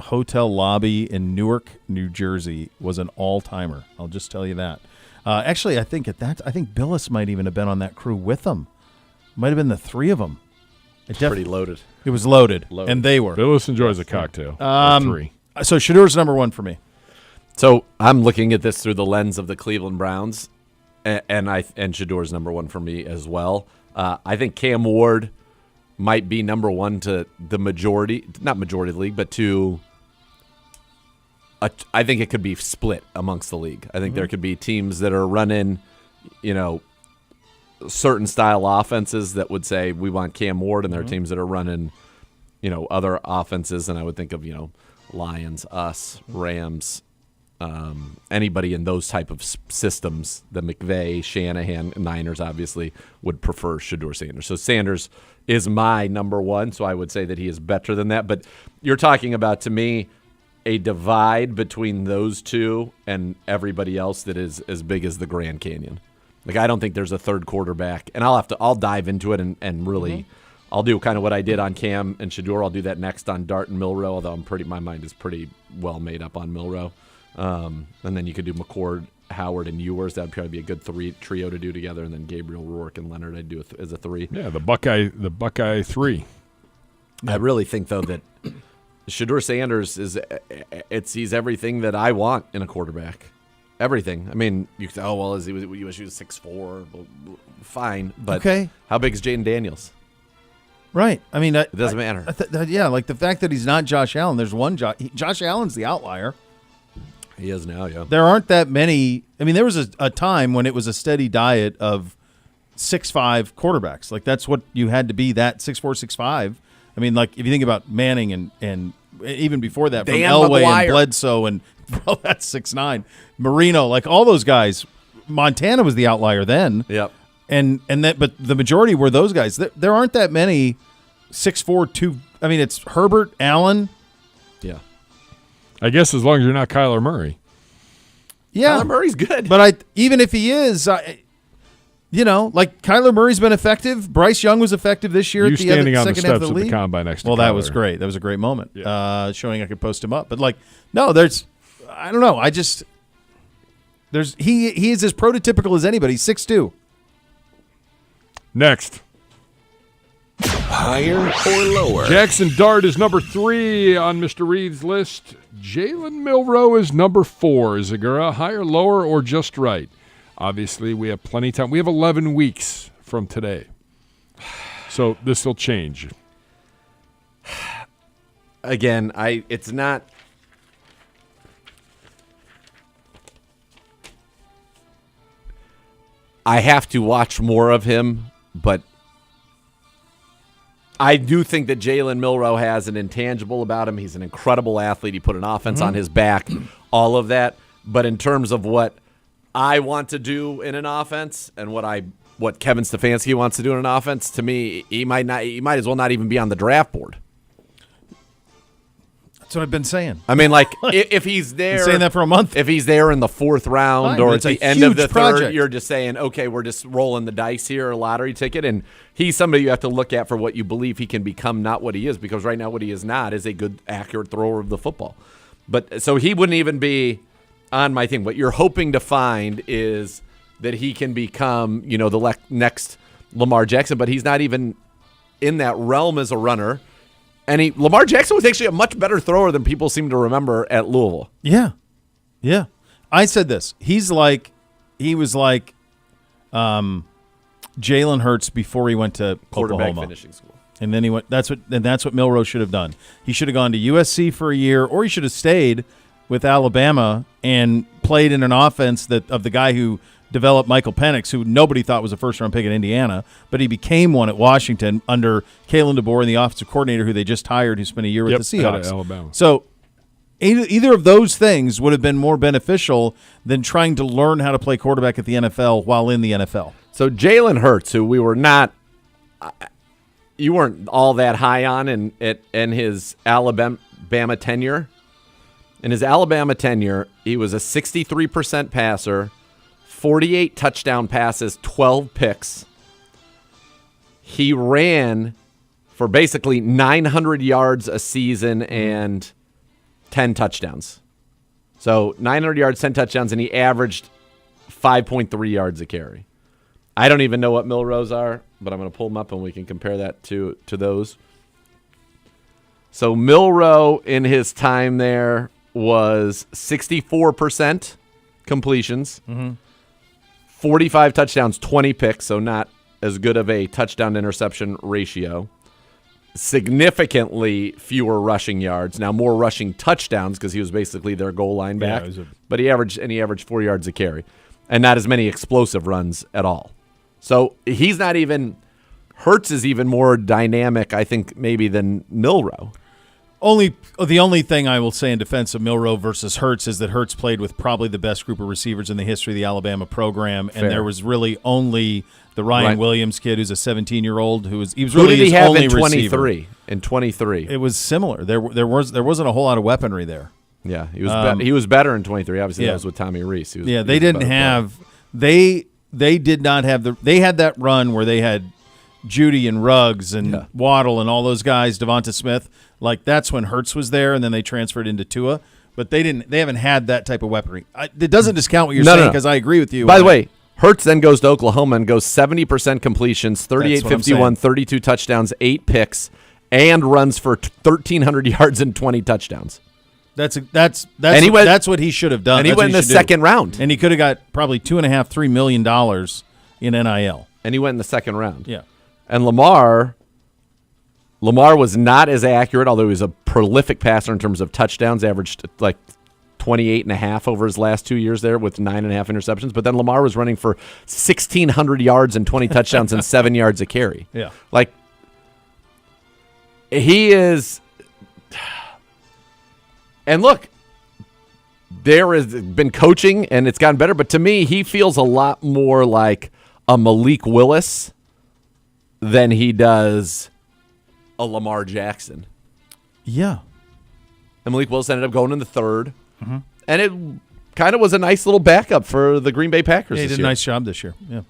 hotel lobby in Newark, New Jersey was an all-timer. I'll just tell you that. Actually, I think Billis might even have been on that crew with them. Might have been the three of them. Pretty loaded. It was loaded, Loaded. and they were. Billis enjoys a cocktail. 3. So Shadeur's number 1 for me. So I'm looking at this through the lens of the Cleveland Browns, and Shadeur's number 1 for me as well. I think Cam Ward might be number 1 to the majority, not majority of the league, but to. I think it could be split amongst the league. I think there could be teams that are running, certain style offenses that would say we want Cam Ward, and there are teams that are running, other offenses, and I would think of Lions, us, Rams, anybody in those type of systems. The McVay, Shanahan, Niners obviously would prefer Shedeur Sanders. So Sanders is my number 1, so I would say that he is better than that. But you're talking about, to me, a divide between those two and everybody else that is as big as the Grand Canyon. Like, I don't think there's a third quarterback, and I'll dive into it and really, I'll do kind of what I did on Cam and Shedeur. I'll do that next on Dart and Milroe, although my mind is pretty well made up on Milroe. And then you could do McCord, Howard, and Ewers. That would probably be a good trio to do together, and then Gabriel, Rourke, and Leonard I'd do as a 3. Yeah, the Buckeye 3. I really think, though, that Shedeur Sanders he's everything that I want in a quarterback. Everything. I mean, you could say, he was 6'4", well, fine. But Okay. how big is Jaden Daniels? Right. I mean, It doesn't matter. Yeah, like the fact that he's not Josh Allen. There's one Josh Allen's the outlier. He is now, yeah. There aren't that many. I mean, there was a time when it was a steady diet of 6'5" quarterbacks. Like that's what you had to be. That 6'4", 6'5". I mean, like if you think about Manning and even before that, from Dan Elway McGuire. and Bledsoe and that's 6'9". Marino, like all those guys. Montana was the outlier then. Yep. But the majority were those guys. There aren't that many 6'4", 2. I mean, it's Herbert, Allen. Yeah. I guess as long as you're not Kyler Murray. Yeah, Kyler Murray's good. but even if he is, like Kyler Murray's been effective. Bryce Young was effective this year You at the standing on the second half of steps the of the league. combine next to Well, that Kyler. was great. That was a great moment. Yeah. Showing I could post him up. But no, I don't know. He is as prototypical as anybody. 6'2". Next. Higher or lower? Jackson Dart is number 3 on Mr. Reed's list. Jalen Milroe is number 4. Zagura, higher, lower, or just right? Obviously, we have plenty of time. We have 11 weeks from today. So this will change. Again, it's not. I have to watch more of him, but I do think that Jalen Milroe has an intangible about him. He's an incredible athlete. He put an offense on his back, all of that. But in terms of what I want to do in an offense and what Kevin Stefanski wants to do in an offense, to me, he might as well not even be on the draft board. That's what I've been saying. I mean, like, if he's there. Been saying that for a month. If he's there in the 4th round Fine, or but at it's the a end of huge the project. 3rd, you're just saying, okay, we're just rolling the dice here, a lottery ticket. And he's somebody you have to look at for what you believe he can become, not what he is, because right now what he is not is a good, accurate thrower of the football. But so he wouldn't even be on my thing. What you're hoping to find is that he can become, the next Lamar Jackson, but he's not even in that realm as a runner. And Lamar Jackson was actually a much better thrower than people seem to remember at Louisville. Yeah. Yeah. I said this. He was like Jalen Hurts before he went to Quarterback Oklahoma. finishing school. And then he went. That's what Milroe should have done. He should have gone to USC for a year, or he should have stayed with Alabama and played in an offense of the guy who developed Michael Penix, who nobody thought was a first-round pick at Indiana, but he became one at Washington under Kalen DeBoer and the offensive coordinator who they just hired, who spent a year with the out Seahawks. of Alabama. So either of those things would have been more beneficial than trying to learn how to play quarterback at the NFL while in the NFL. So Jalen Hurts, who you weren't all that high on in his Alabama tenure. In his Alabama tenure, he was a 63% passer, 48 touchdown passes, 12 picks. He ran for basically 900 yards a season and 10 touchdowns. So 900 yards, 10 touchdowns, and he averaged 5.3 yards a carry. I don't even know what Milroe's are, but I'm going to pull them up and we can compare that to those. So Milroe in his time there was 64% completions, 45 touchdowns, 20 picks, so not as good of a touchdown-interception ratio. Significantly fewer rushing yards. Now more rushing touchdowns because he was basically their goal line back. But he averaged 4 yards a carry. And not as many explosive runs at all. So he's not even – Hurts is even more dynamic, I think, maybe than Milroe. The only thing I will say in defense of Milroe versus Hurts is that Hurts played with probably the best group of receivers in the history of the Alabama program, and there was really only the Ryan Williams kid, who's a 17-year-old, he was really Who did he his have only in 23? receiver. In 23, it was similar. There wasn't a whole lot of weaponry there. Yeah, he was better in 23. Obviously, that was with Tommy Reese. They didn't have they did not have they had that run where they had Judy and Ruggs and Waddle and all those guys, Devonta Smith. Like that's when Hurts was there, and then they transferred into Tua. But they haven't had that type of weaponry. It doesn't discount what you're saying because I agree with you. By the way, Hurts then goes to Oklahoma and goes 70% completions, 38-51, 32 touchdowns, 8 picks, and runs for 1,300 yards and 20 touchdowns. That's what he should have done. And he went in the second round. And he could have got probably $2.5-3 million in NIL. And he went in the second round. Yeah. And Lamar, Lamar was not as accurate, although he was a prolific passer in terms of touchdowns, averaged like 28.5 over his last 2 years there with 9.5 interceptions. But then Lamar was running for 1,600 yards and 20 touchdowns and 7 yards a carry. Yeah. Like, he is. And look, there has been coaching and it's gotten better, but to me, he feels a lot more like a Malik Willis than he does a Lamar Jackson. Yeah. And Malik Willis ended up going in the third. Mm-hmm. And it kind of was a nice little backup for the Green Bay Packers Yeah, he this did a year. nice job this year. Yeah.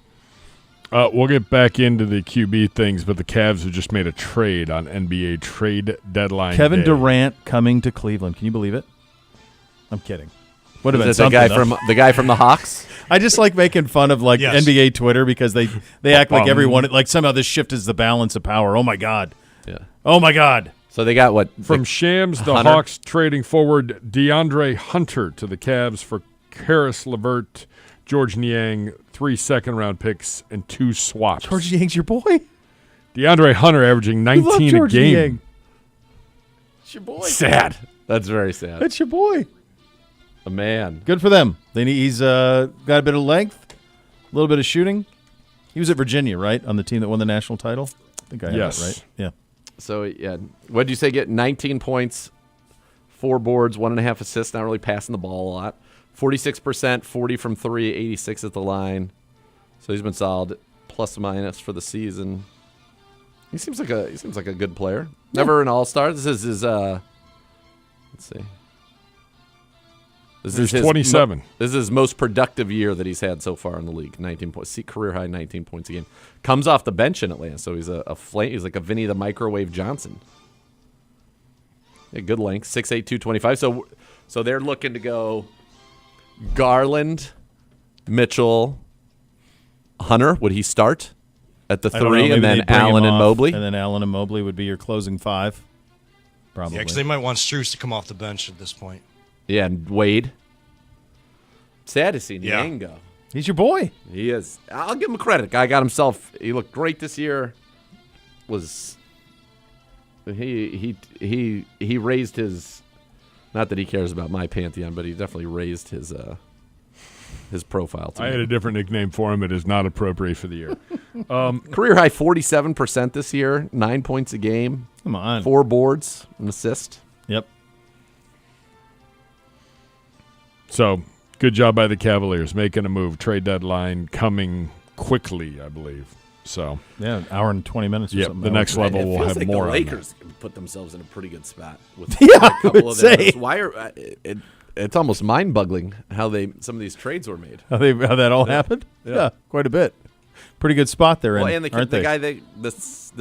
We'll get back into the QB things, but the Cavs have just made a trade on NBA trade deadline Kevin day. Durant coming to Cleveland. Can you believe it? I'm kidding. Would have been Is it something. the guy from the Hawks? I just like making fun of like Yes. NBA Twitter because they act like everyone like somehow this shift is the balance of power. Oh my God. Yeah. Oh my God. So they got what? From Shams, the Hunter? Hawks trading forward DeAndre Hunter to the Cavs for Karis LeVert, George Niang, 3 second-round picks, and 2 swaps. George Yang's your boy. DeAndre Hunter averaging You love 19 a George game. Niang. It's your boy. Sad. That's very sad. That's your boy. A man. Good for them. He's got a bit of length, a little bit of shooting. He was at Virginia, right, on the team that won the national title? I think I have Yes. that right. Yeah. So, yeah. What did you say? Get 19 points, 4 boards, 1.5 assists, not really passing the ball a lot. 46%, 40 from 3, 86 at the line. So he's been solid, plus minus for the season. He seems like a good player. Never an all-star. This is his let's see. This He's his 27. This is his most productive year that he's had so far in the league. 19 points, career high 19 points a game. Comes off the bench in Atlanta, so he's a flame. He's like a Vinny the Microwave Johnson. Yeah, good length, 6'8", 225. So they're looking to go Garland, Mitchell, Hunter. Would he start at the I don't know, 3, maybe and then they'd bring him Allen and off, Mobley? And then Allen and Mobley would be your closing 5. Probably. Yeah, because they might want Strus to come off the bench at this point. Yeah, and Wade. Sad to see Yeah. Niang go. He's your boy. He is. I'll give him credit. Guy got himself. He looked great this year. Was he raised his? Not that he cares about my pantheon, but he definitely raised his profile. To I me. had a different nickname for him. It is not appropriate for the year. Career high 47% this year. 9 points a game. Come on. 4 boards, an assist. Yep. So, good job by the Cavaliers making a move. Trade deadline coming quickly, I believe. So, Yeah, an hour and 20 minutes or yeah, something. the next level It will feels have like more the on that. Lakers put themselves in a pretty good spot with Yeah, a I couple would of theirs. say. Why are it's almost mind-boggling how some of these trades were made. How that all happened? Yeah, quite a bit. Pretty good spot they're in, Well, and the aren't they? guy the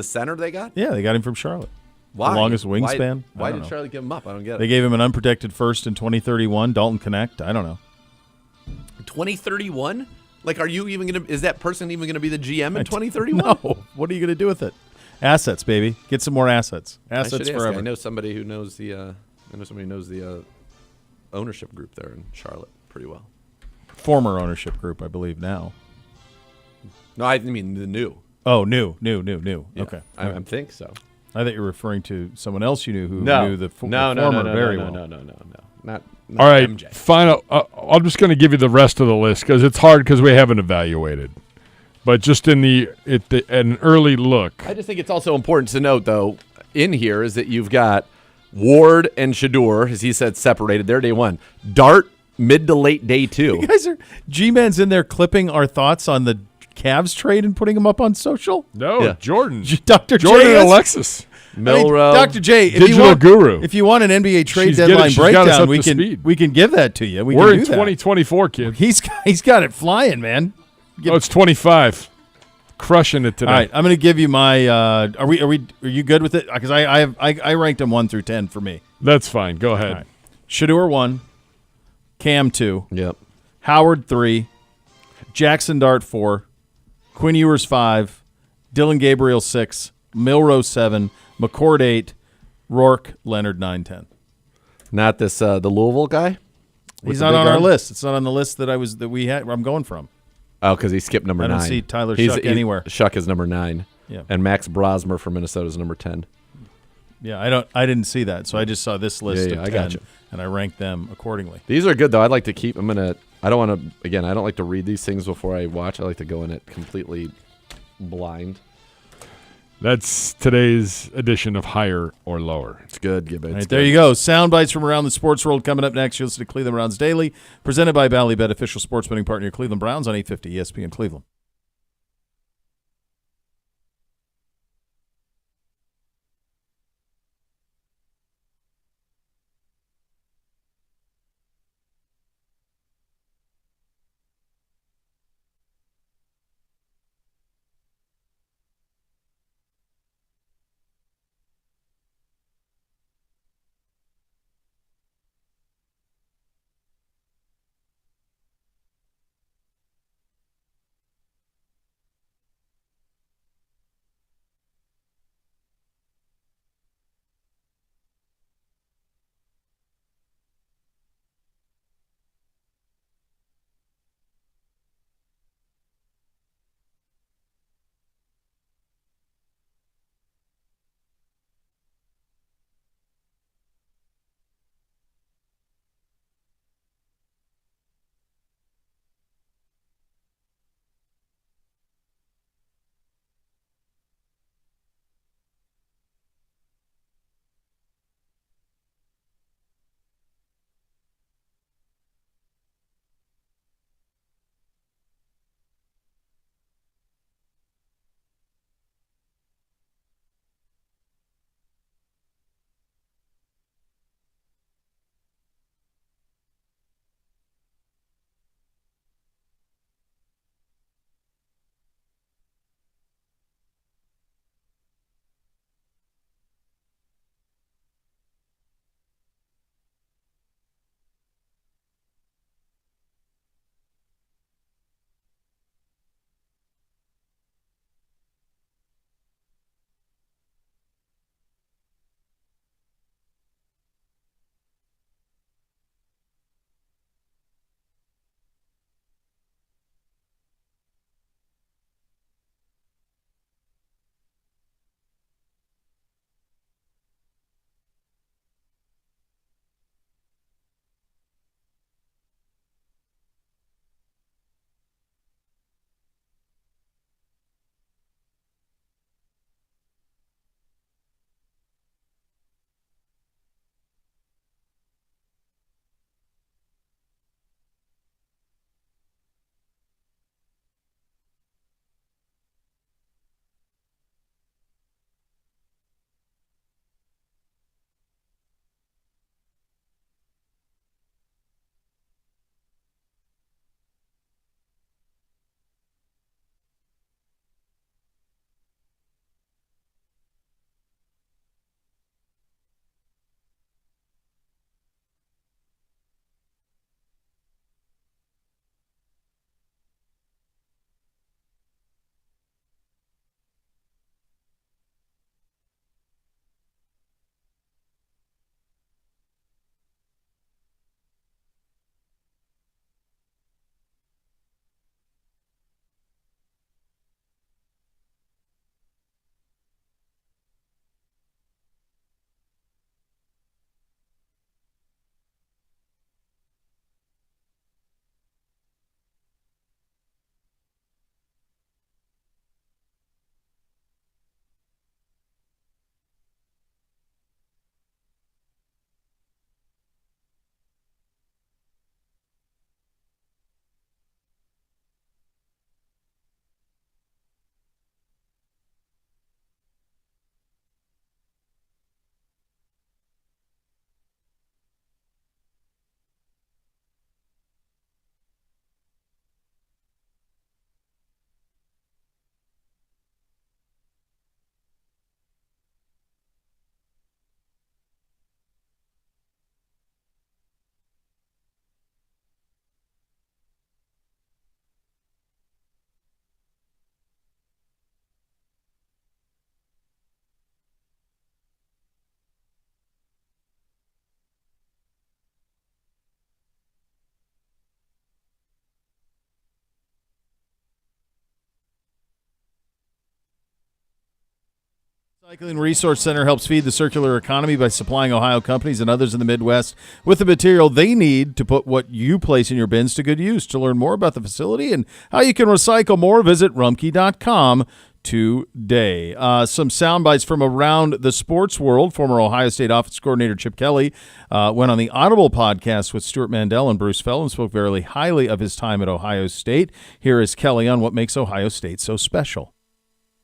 center they got. Yeah, they got him from Charlotte. Why? The longest wingspan? Why I don't did know. Charlotte give him up? I don't get They it. gave him an unprotected first in 2031. Dalton Connect. I don't know. 2031? Like, are you even gonna? Is that person even gonna be the GM in 2031? No. What are you going to do with it? Assets, baby. Get some more assets. I should Assets ask. forever. I know somebody who knows the. I know somebody who knows the ownership group there in Charlotte pretty well. Former ownership group, I believe now. No, I mean the new. Oh, new. Yeah, Okay. I think so. I thought you were referring to someone else you knew who No, knew the no, former very well. no. Not All right, MJ. final. I'm just going to give you the rest of the list because it's hard because we haven't evaluated. But just in an early look, I just think it's also important to note, though, in here is that you've got Ward and Shador, as he said, separated there day 1. Dart, mid to late day 2. You guys are G-Man's in there clipping our thoughts on the Cavs trade and putting them up on social. no, Yeah. Jordan, Dr. Jordan J. and is- Alexis. Milrow. Dr. J, if Digital you want, guru. If you want an NBA trade She's deadline she's got us breakdown, up we to can speed. give that to you. We're can in do that. 2024, kid. He's got it flying, man. Oh, it's 25. Crushing it today. All right, I'm going to give you my. Are you good with it? Because I ranked them 1 through 10 for me. That's fine. Go ahead. All right. Shador 1, Cam 2, Yep. Howard 3, Jackson Dart 4, Quinn Ewers 5, Dylan Gabriel 6, Milrose 7, McCord 8, Rourke Leonard 9, 10. Not this the Louisville guy? With He's the not big on our arm? list. It's not on the list that we had. Where I'm going from. Oh, because he skipped number I 9. don't see Tyler Shuck anywhere. Shuck is number 9. Yeah. And Max Brosmer from Minnesota is number 10. Yeah, I didn't see that, so I just saw this list Yeah, of I 10, got you. and I ranked them accordingly. These are good though. I'd like to keep. I don't want to. Again, I don't like to read these things before I watch. I like to go in it completely blind. That's today's edition of Higher or Lower. It's good, Gibby. All right, there you go. Sound bites from around the sports world coming up next. You'll listen to Cleveland Browns Daily, presented by Ballybet, official sports betting partner of Cleveland Browns on 850 ESPN Cleveland. Recycling Resource Center helps feed the circular economy by supplying Ohio companies and others in the Midwest with the material they need to put what you place in your bins to good use. To learn more about the facility and how you can recycle more, visit rumpke.com today. Some sound bites from around the sports world. Former Ohio State offense coordinator Chip Kelly went on the Audible podcast with Stuart Mandel and Bruce Fell and spoke very highly of his time at Ohio State. Here is Kelly on what makes Ohio State so special.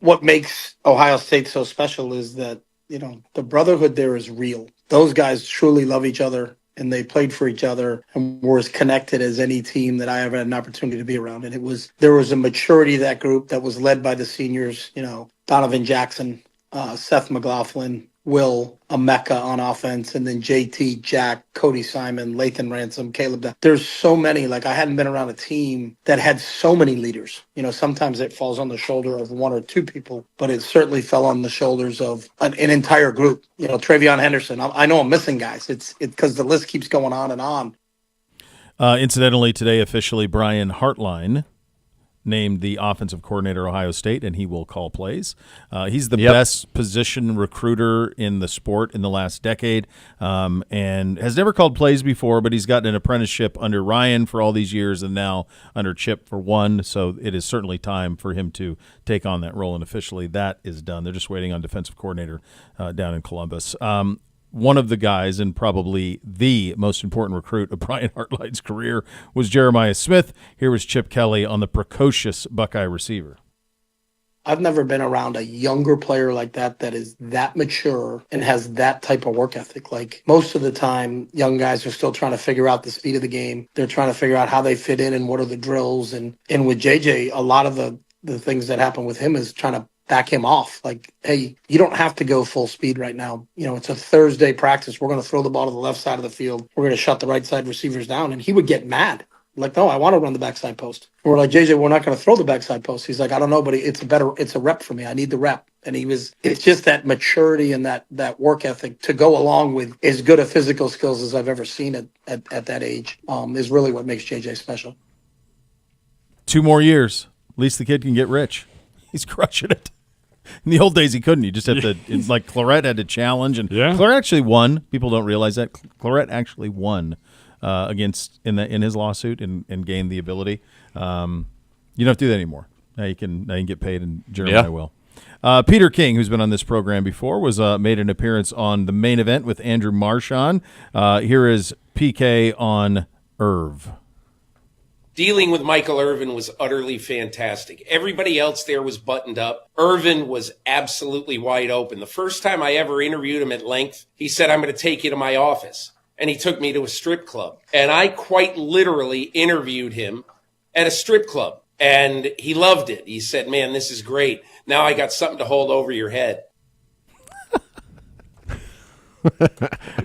What makes Ohio State so special is that, the brotherhood there is real. Those guys truly love each other, and they played for each other and were as connected as any team that I ever had an opportunity to be around. And there was a maturity to that group that was led by the seniors, Donovan Jackson, Seth McLaughlin, Will Emeka on offense, and then JT, Jack, Cody Simon, Lathan Ransom, Caleb. There's so many. I hadn't been around a team that had so many leaders. Sometimes it falls on the shoulder of one or two people, but it certainly fell on the shoulders of an entire group. Travion Henderson. I know I'm missing guys. It's because the list keeps going on and on. Incidentally, today officially Brian Hartline named the offensive coordinator Ohio State, and he will call plays. He's the best position recruiter in the sport in the last decade, and has never called plays before, but he's gotten an apprenticeship under Ryan for all these years and now under Chip for one, so it is certainly time for him to take on that role, and officially that is done. They're just waiting on defensive coordinator down in Columbus. One of the guys, and probably the most important recruit of Brian Hartline's career, was Jeremiah Smith. Here was Chip Kelly on the precocious Buckeye receiver. I've never been around a younger player like that is that mature and has that type of work ethic. Most of the time, young guys are still trying to figure out the speed of the game. They're trying to figure out how they fit in and what are the drills. And with JJ, a lot of the things that happen with him is trying to back him off. Hey, you don't have to go full speed right now. It's a Thursday practice. We're going to throw the ball to the left side of the field. We're going to shut the right side receivers down. And he would get mad. No, I want to run the backside post. And we're like, JJ, we're not going to throw the backside post. He's like, I don't know, but it's a rep for me. I need the rep. And it's just that maturity and that work ethic to go along with as good of physical skills as I've ever seen at that age is really what makes JJ special. 2 more years. At least the kid can get rich. He's crushing it. In the old days, he couldn't. You just have to, Claret had to challenge. And Claret actually won. People don't realize that. Claret actually won in his lawsuit and gained the ability. You don't have to do that anymore. Now you can get paid, and Jeremiah will. Peter King, who's been on this program before, was made an appearance on The Main Event with Andrew Marchand. Here is PK on Irv. Dealing with Michael Irvin was utterly fantastic. Everybody else there was buttoned up. Irvin was absolutely wide open. The first time I ever interviewed him at length, he said, I'm going to take you to my office. And he took me to a strip club. And I quite literally interviewed him at a strip club. And he loved it. He said, man, this is great. Now I got something to hold over your head.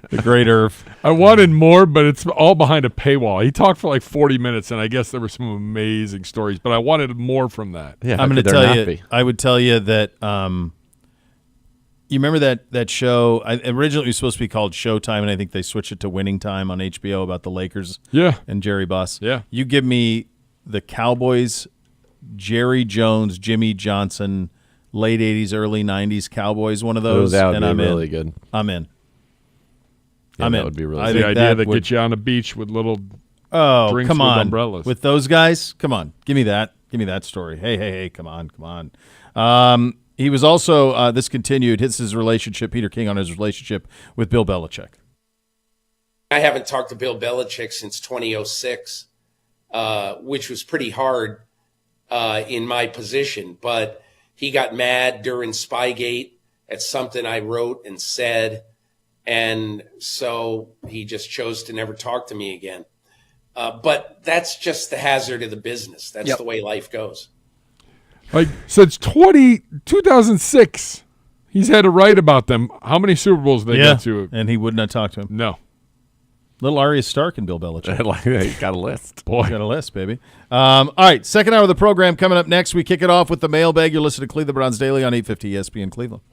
The great Irv. I wanted more, but it's all behind a paywall. He talked for 40 minutes, and I guess there were some amazing stories, but I wanted more from that. Yeah, I'm going to tell you, I would tell you that you remember that show? Originally it was supposed to be called Showtime, and I think they switched it to Winning Time on HBO about the Lakers and Jerry Buss. Yeah. You give me the Cowboys, Jerry Jones, Jimmy Johnson, late 80s, early 90s Cowboys, one of those, that would and be I'm really in. good. I'm in. Yeah, I'm that in. would be really I good. The think idea that that would gets you on a beach with little drinks come with on. umbrellas. With those guys, come on. Give me that. Give me that story. Hey, come on. He was also, this continued, his relationship, Peter King on his relationship with Bill Belichick. I haven't talked to Bill Belichick since 2006, which was pretty hard in my position. But he got mad during Spygate at something I wrote and said, and so he just chose to never talk to me again. But that's just the hazard of the business. That's the way life goes. Since 2006, he's had to write about them. How many Super Bowls did they get to? And he would not talk to him. No. Little Arya Stark and Bill Belichick. He's got a list. Boy. Got a list, baby. All right, second hour of the program coming up next. We kick it off with the mailbag. You're listening to Cleveland Browns Daily on 850 ESPN Cleveland.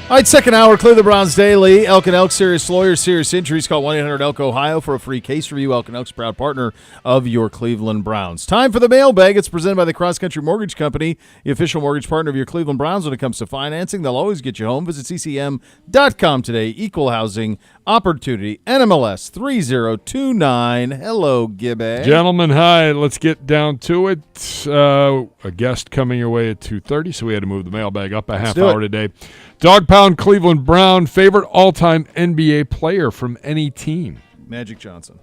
All right, second hour, Cleveland Browns Daily. Elk and Elk, serious lawyers, serious injuries. Call 1-800-ELK Ohio for a free case review. Elk and Elk's proud partner of your Cleveland Browns. Time for the mailbag. It's presented by the Cross Country Mortgage Company, the official mortgage partner of your Cleveland Browns when it comes to financing. They'll always get you home. Visit ccm.com today. Equal housing opportunity. NMLS 3029. Hello, Gibby. Gentlemen, hi. Let's get down to it. A guest coming your way at 2:30, so we had to move the mailbag up a half do hour it. today. Dog Pound Cleveland Brown, favorite all-time NBA player from any team? Magic Johnson.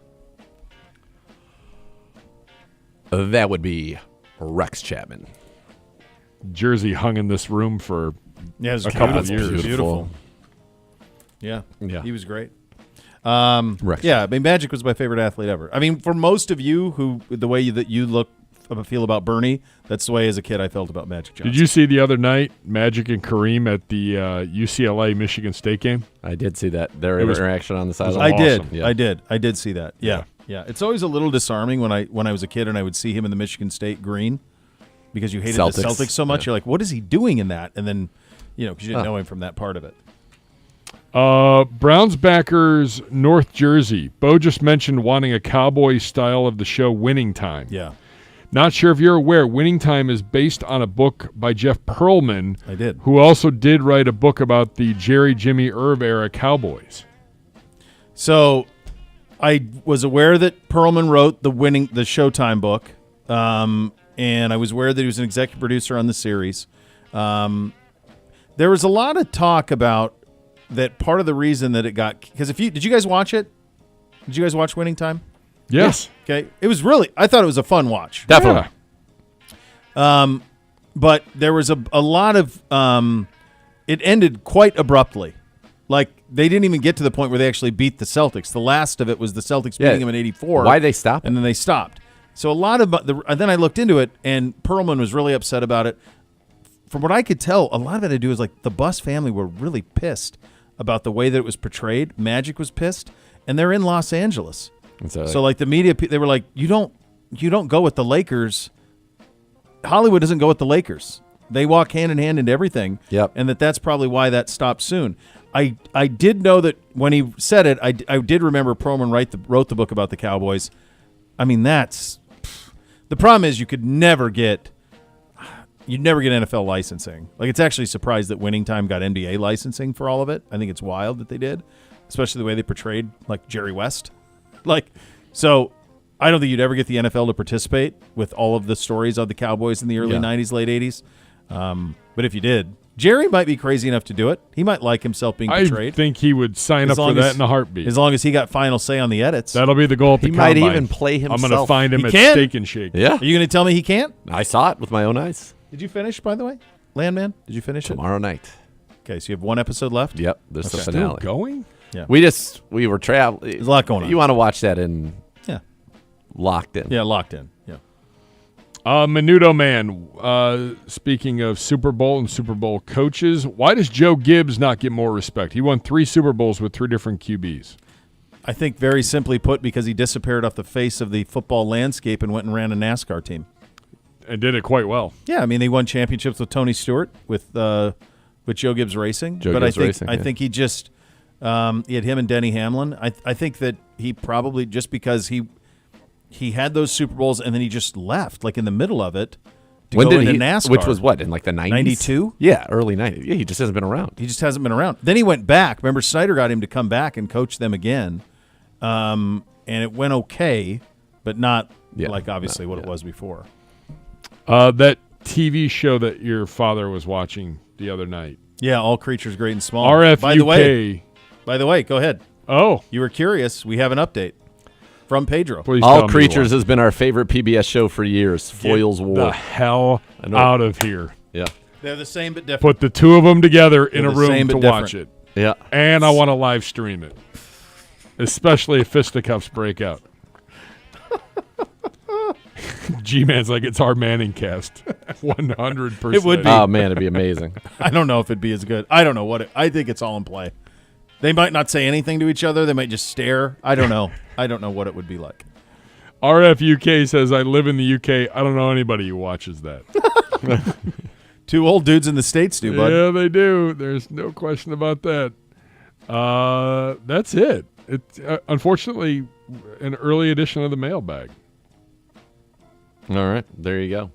That would be Rex Chapman. Jersey hung in this room for Yeah, it was a couple of beautiful. years. Beautiful. Yeah. Yeah. He was great. Rex. Yeah, I mean, Magic was my favorite athlete ever. I mean, for most of you who the way that you look feel about Bernie, that's the way as a kid I felt about Magic Johnson. Did you see the other night Magic and Kareem at the UCLA Michigan State game? I did see that. Their It was- interaction on the was sideline. awesome. Yeah. I did see that. Yeah. It's always a little disarming when I was a kid and I would see him in the Michigan State green because you hated the Celtics so much. Yeah. You're like, what is he doing in that? And then, because you didn't know him from that part of it. Browns backers, North Jersey. Bo just mentioned wanting a Cowboy style of the show Winning Time. Yeah, Not sure if you're aware, Winning Time is based on a book by Jeff Pearlman, I did. who also did write a book about the Jerry Jimmy Irv era Cowboys. So I was aware that Perlman wrote the Showtime book, and I was aware that he was an executive producer on the series. There was a lot of talk about that. Part of the reason that it got because did you guys watch it? Did you guys watch Winning Time? Yes. Okay, it was I thought it was a fun watch. Definitely. Yeah. But there was a lot of it ended quite abruptly. Like they didn't even get to the point where they actually beat the Celtics. The last of it was the Celtics beating them in '84. Why they stopped? And then they stopped. So a lot of and then I looked into it, and Perlman was really upset about it. From what I could tell, a lot of it had to do is like the Buss family were really pissed about the way that it was portrayed. Magic was pissed, and they're in Los Angeles. So like the media, they were like, you don't go with the Lakers. Hollywood doesn't go with the Lakers. They walk hand in hand into everything. Yep. And that's probably why that stopped soon. I did know that when he said it, I did remember Perlman wrote the book about the Cowboys. I mean, the problem is you'd never get NFL licensing. Like it's actually surprised that Winning Time got NBA licensing for all of it. I think it's wild that they did, especially the way they portrayed like Jerry West. So I don't think you'd ever get the NFL to participate with all of the stories of the Cowboys in the early 90s, late 80s. But if you did, Jerry might be crazy enough to do it. He might like himself being portrayed. I think he would sign up for that in a heartbeat. As long as he got final say on the edits. That'll be the goal at the He might Combine. even play I'm going to himself. find him He at can. Steak and Shake. Yeah. Are you going to tell me he can't? I saw it with my own eyes. Did you finish, by the way? Landman, did you finish Tomorrow night. it? Okay, so you have one episode left? Yep. There's the Okay. finale. Still going? Yeah. We were traveling. There's a lot going on. You want to watch that in Yeah. locked in. Yeah, locked in. Yeah. Menudo Man, speaking of Super Bowl and Super Bowl coaches, why does Joe Gibbs not get more respect? He won 3 Super Bowls with 3 different QBs. I think very simply put, because he disappeared off the face of the football landscape and went and ran a NASCAR team. And did it quite well. Yeah, I mean they won championships with Tony Stewart with Joe Gibbs Racing. I think he just he had him and Denny Hamlin. I think that he probably just because he had those Super Bowls and then he just left like in the middle of it to go into NASCAR. Which was what, in like the 90s? 92? Yeah, early 90s. Yeah, he just hasn't been around. He just hasn't been around. Then he went back. Remember, Snyder got him to come back and coach them again. And it went okay, but not like obviously what it was before. That TV show that your father was watching the other night. Yeah, All Creatures Great and Small. RFUK. By the way, go ahead. Oh. You were curious. We have an update from Pedro. Please tell All me Creatures why. has been our favorite PBS show for years. Foyle's Get War. the hell out of here. Yeah. They're the same but different. Put the two of them together in They're a the room same to but watch it. Yeah. And I want to live stream it. Especially if fisticuffs break out. G-Man's like, it's our Manning cast. 100%. It would be. Oh, man, it'd be amazing. I don't know if it'd be as good. I don't know what I think it's all in play. They might not say anything to each other. They might just stare. I don't know. I don't know what it would be like. RFUK says, I live in the UK. I don't know anybody who watches that. Two old dudes in the States do, bud. Yeah, they do. There's no question about that. That's it. It's unfortunately an early edition of the mailbag. All right, there you go.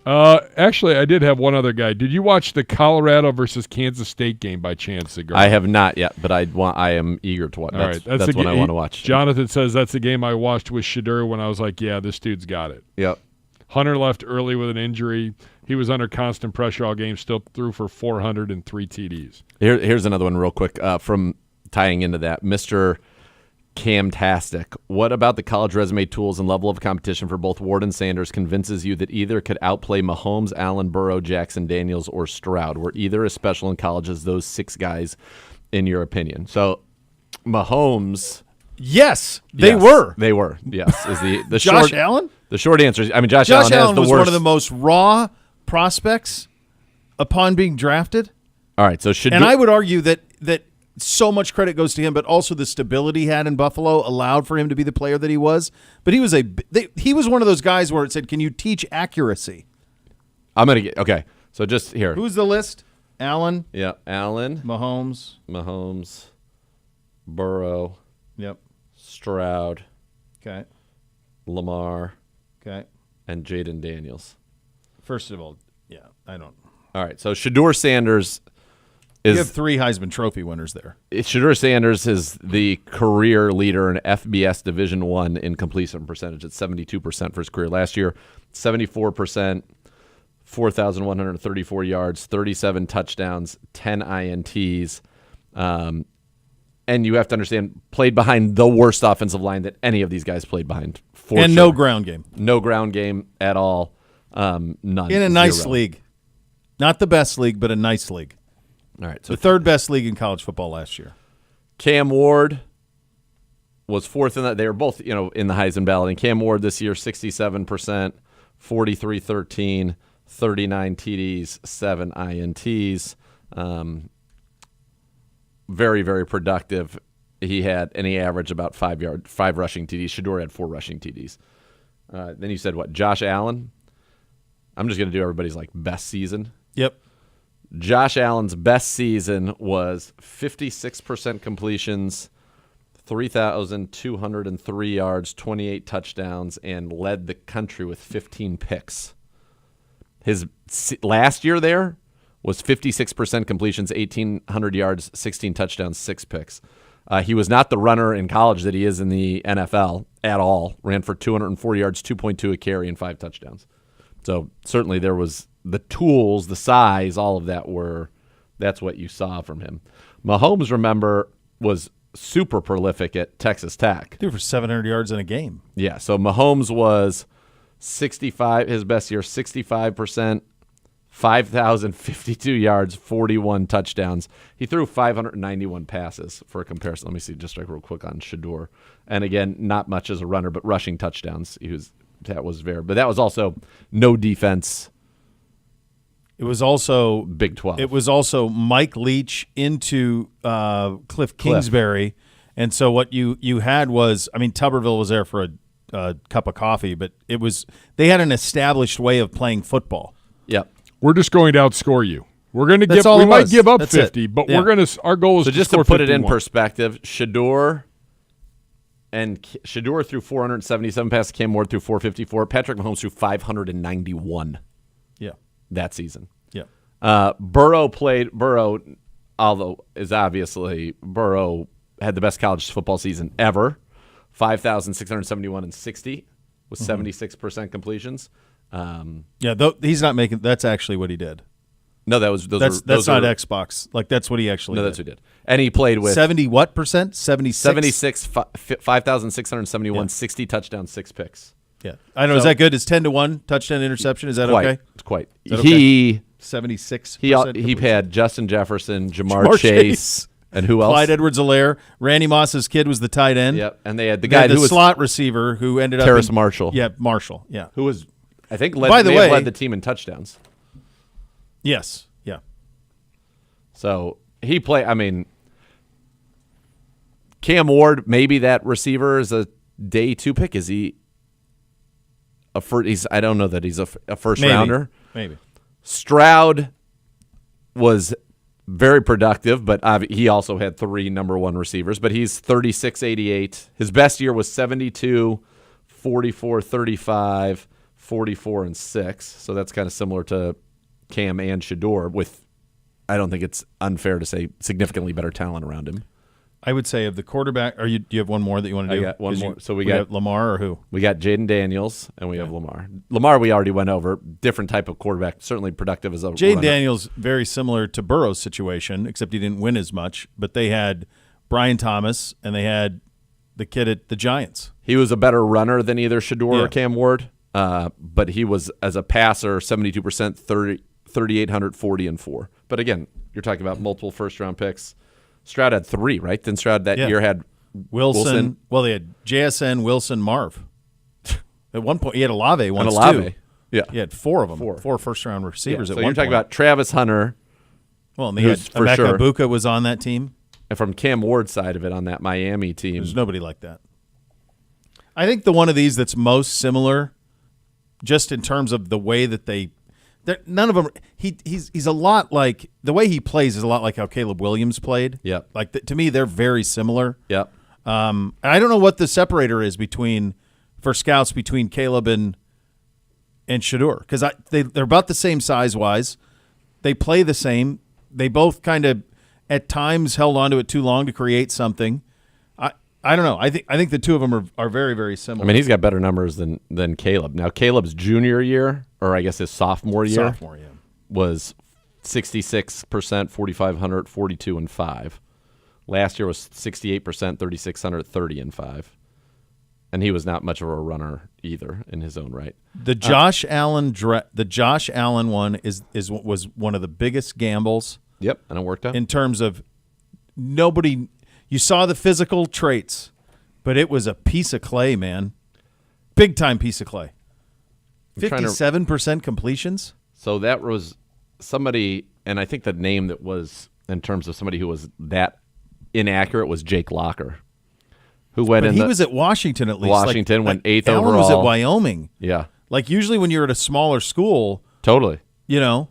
Actually, I did have one other guy. Did you watch the Colorado versus Kansas State game by chance? I have not yet, but I am eager to watch. All right, that's what I want to watch. Jonathan says that's the game I watched with Shadur when I was like, yeah, this dude's got it. Yep. Hunter left early with an injury. He was under constant pressure all game, still threw for 403 TDs. Here's another one real quick from tying into that. Mr. Camtastic. What about the college resume tools and level of competition for both Ward and Sanders convinces you that either could outplay Mahomes, Allen, Burrow, Jackson, Daniels, or Stroud? Were either as special in college as those 6 guys, in your opinion? So, Mahomes. Yes, they were. They were. Yes, is the Josh short Allen? The short answer is, I mean, Josh Allen has the was worst. one of the most raw prospects upon being drafted. All right, so and I would argue that so much credit goes to him, but also the stability he had in Buffalo allowed for him to be the player that he was. But he was one of those guys where it said, "Can you teach accuracy?" I'm gonna get okay. So just here. Who's the list? Allen. Yeah, Allen. Mahomes. Burrow. Yep. Stroud. Okay. Lamar. Okay. And Jaden Daniels. First of all, yeah, I don't. All right, so Shadur Sanders You have 3 Heisman Trophy winners there. Shadur Sanders is the career leader in FBS Division I in completion percentage at 72% for his career. Last year, 74%, 4,134 yards, 37 touchdowns, 10 INTs. And you have to understand, played behind the worst offensive line that any of these guys played behind. No ground game. No ground game at all. None. In a nice league. Not the best league, but a nice league. All right. So the 3rd best league in college football last year. Cam Ward was 4th in that. They were both, in the Heisman ballot. And Cam Ward this year, 67%, 43-13, 39 TDs, 7 INTs. Very, very productive. He averaged about 5 rushing TDs. Shadur had 4 rushing TDs. Then you said what? Josh Allen. I'm just going to do everybody's best season. Yep. Josh Allen's best season was 56% completions, 3,203 yards, 28 touchdowns, and led the country with 15 picks. His last year there was 56% completions, 1,800 yards, 16 touchdowns, 6 picks. He was not the runner in college that he is in the NFL at all. Ran for 204 yards, 2.2 a carry, and 5 touchdowns. So certainly there was the tools, the size, all of that that's what you saw from him. Mahomes, remember, was super prolific at Texas Tech. Threw for 700 yards in a game. Yeah, so Mahomes was 65, his best year, 65%, 5,052 yards, 41 touchdowns. He threw 591 passes for a comparison. Let me see just real quick on Shadur. And again, not much as a runner, but rushing touchdowns. But that was also no defense. It was also Big 12. It was also Mike Leach into Cliff Kingsbury. And so what you had was, Tuberville was there for a cup of coffee, but they had an established way of playing football. Yep. We're just going to outscore you. We're going to That's all we it might was. give up That's 50, it. but Yeah. our goal is So to just score to put it 51. in perspective, Shadur threw 477 passes, Cam Ward threw 454, Patrick Mahomes threw 591. Yeah. That season. Yeah. Burrow, although is obviously Burrow had the best college football season ever, 5,671 and 60 with 76% completions. He's not making. That's actually what he did. No, that's not Xbox. That's what he actually. No, did. that's what he did. And he played with 70 what percent? 76. 5,671, Yeah. 60 touchdowns, 6 picks. Yeah, I know. Is that good? Is 10-1 touchdown interception? Is that okay? Quite. Is that He 76. he had Justin Jefferson, Jamar Chase, and who else? Clyde Edwards-Helaire. Randy Moss's kid was the tight end. Yep. And they had the guy the who was slot receiver who ended up Terrace Marshall. Yeah, Marshall. Yeah, who was I think By the way, led the team in touchdowns. Yes. Yeah. So he played. Cam Ward, maybe that receiver is a day 2 pick. Is he a first? I don't know that he's a first rounder. Maybe. Stroud was very productive, but he also had 3 number 1 receivers, but he's 36-88. His best year was 72, 44, 35, 44, and 6. So that's kind of similar to Cam and Shador with, I don't think it's unfair to say, significantly better talent around him. I would say of the quarterback, do you have one more that you want to do? I got one more. So we got Lamar or who? We got Jaden Daniels, and we have Lamar. Lamar we already went over. Different type of quarterback, certainly productive as a Jaden runner. Daniels, very similar to Burrow's situation, except he didn't win as much. But they had Brian Thomas, and they had the kid at the Giants. He was a better runner than either Shador or Cam Ward, but he was, as a passer, 72%, 3,840 and 4. But again, you're talking about multiple first-round picks. Stroud had 3, right? Then Stroud that year had Wilson. Well, they had JSN, Wilson, Marv. At one point, he had Olave once, too. Yeah. He had 4 of them. 4 first-round receivers at so one point. you're talking about Travis Hunter. Well, and they had Emeka Ibuka was on that team. And from Cam Ward's side of it on that Miami team. There's nobody like that. I think the one of these that's most similar, just in terms of the way that none of them. He's a lot like the way he plays is a lot like how Caleb Williams played. Yep. Like to me, they're very similar. Yep. And I don't know what the separator is for scouts between Caleb and Shador, because they're about the same size wise. They play the same. They both kind of at times held onto it too long to create something. I don't know. I think the two of them are very, very similar. I mean, he's got better numbers than Caleb. Now, Caleb's junior year, or I guess his sophomore year, was 66%, 4,500, 42 and 5. Last year was 68%, 3,600, 30 and 5. And he was not much of a runner either in his own right. The Josh Allen one was one of the biggest gambles. Yep, and it worked out. In terms of nobody. You saw the physical traits, but it was a piece of clay, man. Big time piece of clay. 57% completions. So that was somebody, and I think the name that was in terms of somebody who was that inaccurate was Jake Locker, who went he was at Washington at least. Washington went 8th Allen overall. Was at Wyoming. Yeah. Like usually when you're at a smaller school. Totally. You know.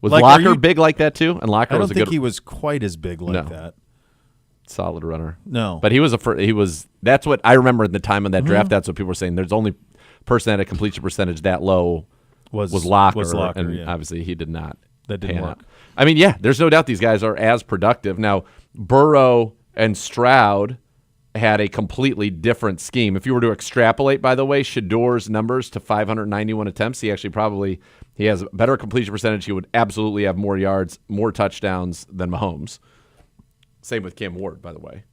Was Locker big like that too? And Locker was a good. I don't think he was quite as big like that. Solid runner. No. But he was that's what I remember at the time of that draft. That's what people were saying. There's only person that had a completion percentage that low was Locker. And obviously he did not. That didn't work. I mean, there's no doubt these guys are as productive. Now, Burrow and Stroud had a completely different scheme. If you were to extrapolate, by the way, Shador's numbers to 591 attempts, he has a better completion percentage. He would absolutely have more yards, more touchdowns than Mahomes. Same with Cam Ward, by the way.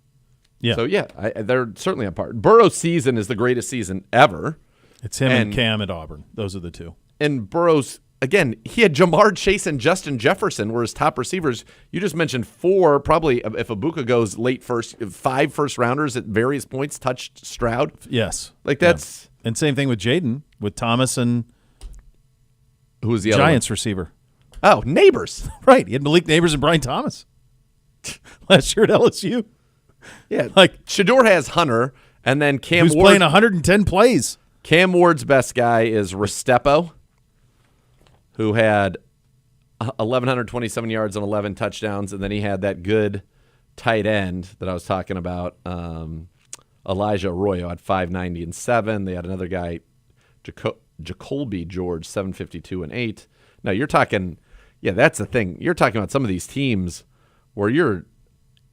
Yeah. So, they're certainly apart. Burrow's season is the greatest season ever. It's him and Cam at Auburn. Those are the two. And Burrow's, again, he had Jamar Chase and Justin Jefferson were his top receivers. You just mentioned 4, probably if Ibuka goes late first, 5 first-rounders at various points touched Stroud. Yes. Like that's... Yeah. And same thing with Jaden, with Thomas and who was the Giants other one? receiver. Oh, Neighbors. Right. He had Malik Neighbors and Brian Thomas. Last year at LSU. Yeah. Like Shador has Hunter, and then Cam Ward. Who's playing 110 plays. Cam Ward's best guy is Restrepo, who had 1,127 yards and 11 touchdowns, and then he had that good tight end that I was talking about, Elijah Arroyo at 590 and 7. They had another guy, Jacoby George, 752 and 8. Now you're talking, that's the thing. You're talking about some of these teams where you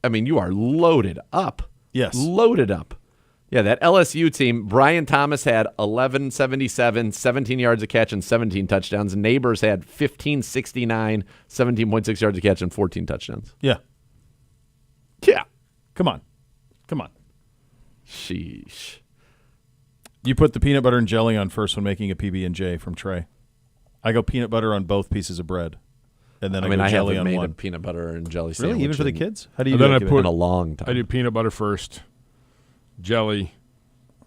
are loaded up. Yes. Loaded up. Yeah, that LSU team, Brian Thomas had 1177, 17 yards a catch and 17 touchdowns. Neighbors had 1569, 17.6 yards a catch and 14 touchdowns. Yeah. Yeah. Come on. Sheesh. You put the peanut butter and jelly on first when making a PB&J from Trey. I go peanut butter on both pieces of bread. And then I go jelly on made one. A peanut butter and jelly sandwich. Really? Even for the kids? How do you do it? In a long time. I do peanut butter first, jelly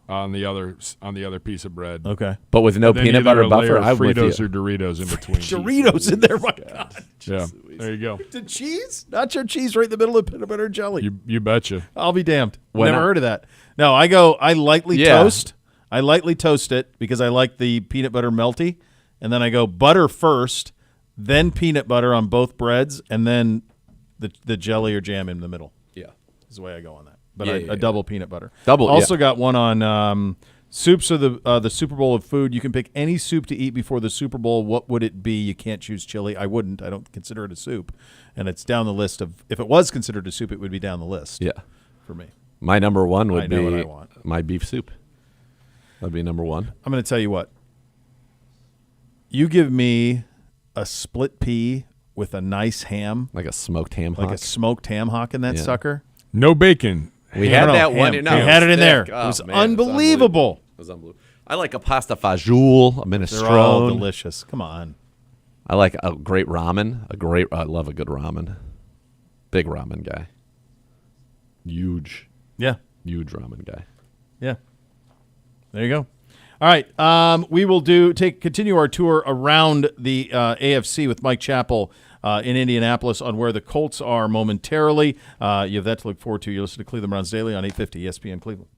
on the other piece of bread. Okay. But with no peanut butter buffer, I'm with you. Fritos or Doritos in between. Doritos in there, my God. Yeah, there you go. The cheese? Nacho cheese right in the middle of peanut butter and jelly. You betcha. I'll be damned. Never heard of that. No, I lightly toast. I lightly toast it because I like the peanut butter melty. And then I go butter first, then peanut butter on both breads, and then the jelly or jam in the middle. Yeah. Is the way I go on that. But Yeah, a double peanut butter. Double, Also yeah. got one on soups are the Super Bowl of food. You can pick any soup to eat before the Super Bowl. What would it be? You can't choose chili. I wouldn't. I don't consider it a soup. And it's down the list of, if it was considered a soup, it would be down the list. Yeah. For me. My number one I would know what I be want. my beef soup. That'd be number one. I'm going to tell you what. You give me a split pea with a nice ham. Like a smoked ham hock. Like a smoked ham hock in that Yeah. sucker. No bacon. We Ham. had No, that ham. one. We No, had it in there. thick. It was man, unbelievable. It was unbelievable. I like a pasta fajoule, a They're all minestrone. delicious. Come on. I like a great ramen. I love a good ramen. Big ramen guy. Huge Yeah. ramen guy. Yeah. There you go. All right. We will continue our tour around the AFC with Mike Chappell in Indianapolis on where the Colts are momentarily. You have that to look forward to. You listen to Cleveland Browns Daily on 850 ESPN Cleveland.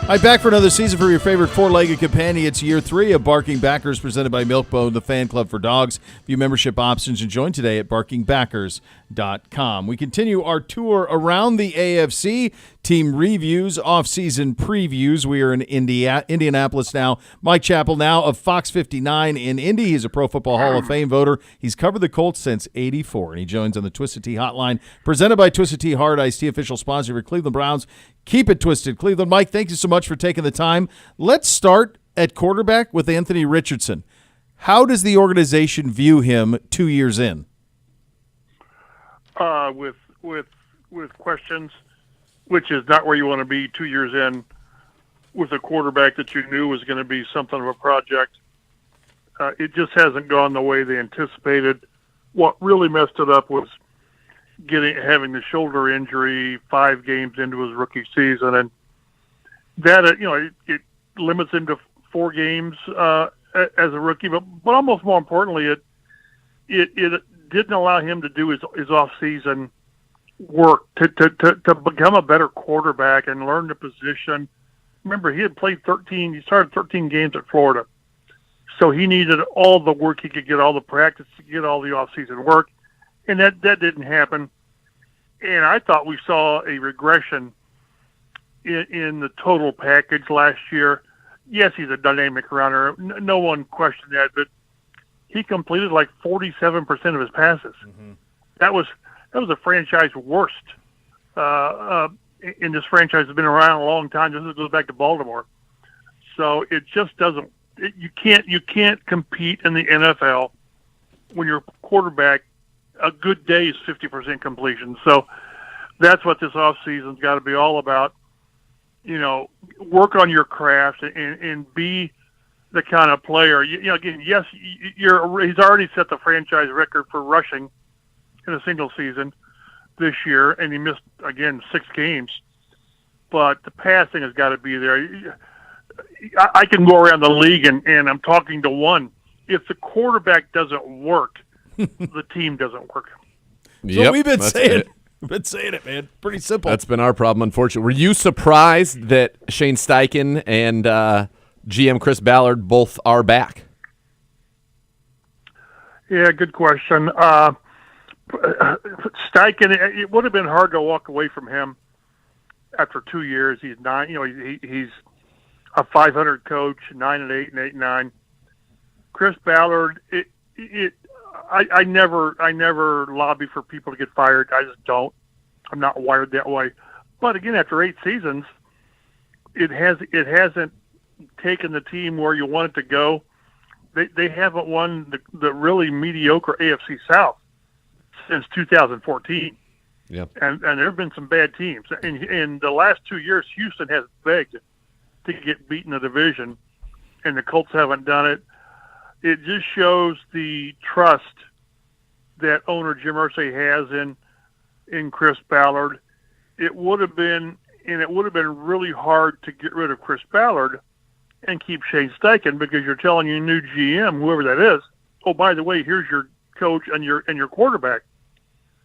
All right, back for another season for your favorite four-legged companion. It's year 3 of Barking Backers, presented by Milkbone, the fan club for dogs. View membership options and join today at barkingbackers.com. We continue our tour around the AFC. Team reviews, off-season previews. We are in Indianapolis now. Mike Chappell, now of Fox 59 in Indy. He's a Pro Football Hall of Fame voter. He's covered the Colts since '84, and he joins on the Twisted Tea Hotline, presented by Twisted Tea Hard Iced Tea, official sponsor of Cleveland Browns. Keep it twisted, Cleveland. Mike, thank you so much for taking the time. Let's start at quarterback with Anthony Richardson. How does the organization view him 2 years in? With questions, which is not where you want to be 2 years in with a quarterback that you knew was going to be something of a project. It just hasn't gone the way they anticipated. What really messed it up was having the shoulder injury 5 games into his rookie season, and that it limits him to 4 games as a rookie. But almost more importantly, it didn't allow him to do his off season work to become a better quarterback and learn the position. Remember, he had played 13. He started 13 games at Florida, so he needed all the work he could get, all the practice to get all the off season work. And that didn't happen. And I thought we saw a regression in the total package last year. Yes, he's a dynamic runner. No one questioned that, but he completed like 47% of his passes. Mm-hmm. That was a franchise worst. And this franchise has been around a long time. This goes back to Baltimore. So it just doesn't. You can't compete in the NFL when your quarterback, a good day is 50% completion. So that's what this offseason's got to be all about. Work on your craft and be the kind of player. Again, yes, he's already set the franchise record for rushing in a single season this year, and he missed, again, 6 games. But the passing has got to be there. I can go around the league, and I'm talking to one. If the quarterback doesn't work, the team doesn't work. So we've been saying it, man. Pretty simple. That's been our problem, unfortunately. Were you surprised that Shane Steichen and GM Chris Ballard both are back? Yeah, good question. Steichen, it would have been hard to walk away from him after 2 years. He's 9. He's a 500 coach, 9-8 and 8-9. Chris Ballard, I never lobby for people to get fired. I just don't. I'm not wired that way. But again, after 8 seasons, it hasn't taken the team where you want it to go. They haven't won the really mediocre AFC South since 2014. Yeah. And there have been some bad teams. In the last 2 years, Houston has begged to get beaten in the division, and the Colts haven't done it. It just shows the trust that owner Jim Irsay has in Chris Ballard. It would have been really hard to get rid of Chris Ballard and keep Shane Steichen, because you're telling your new GM, whoever that is, oh, by the way, here's your coach and your quarterback,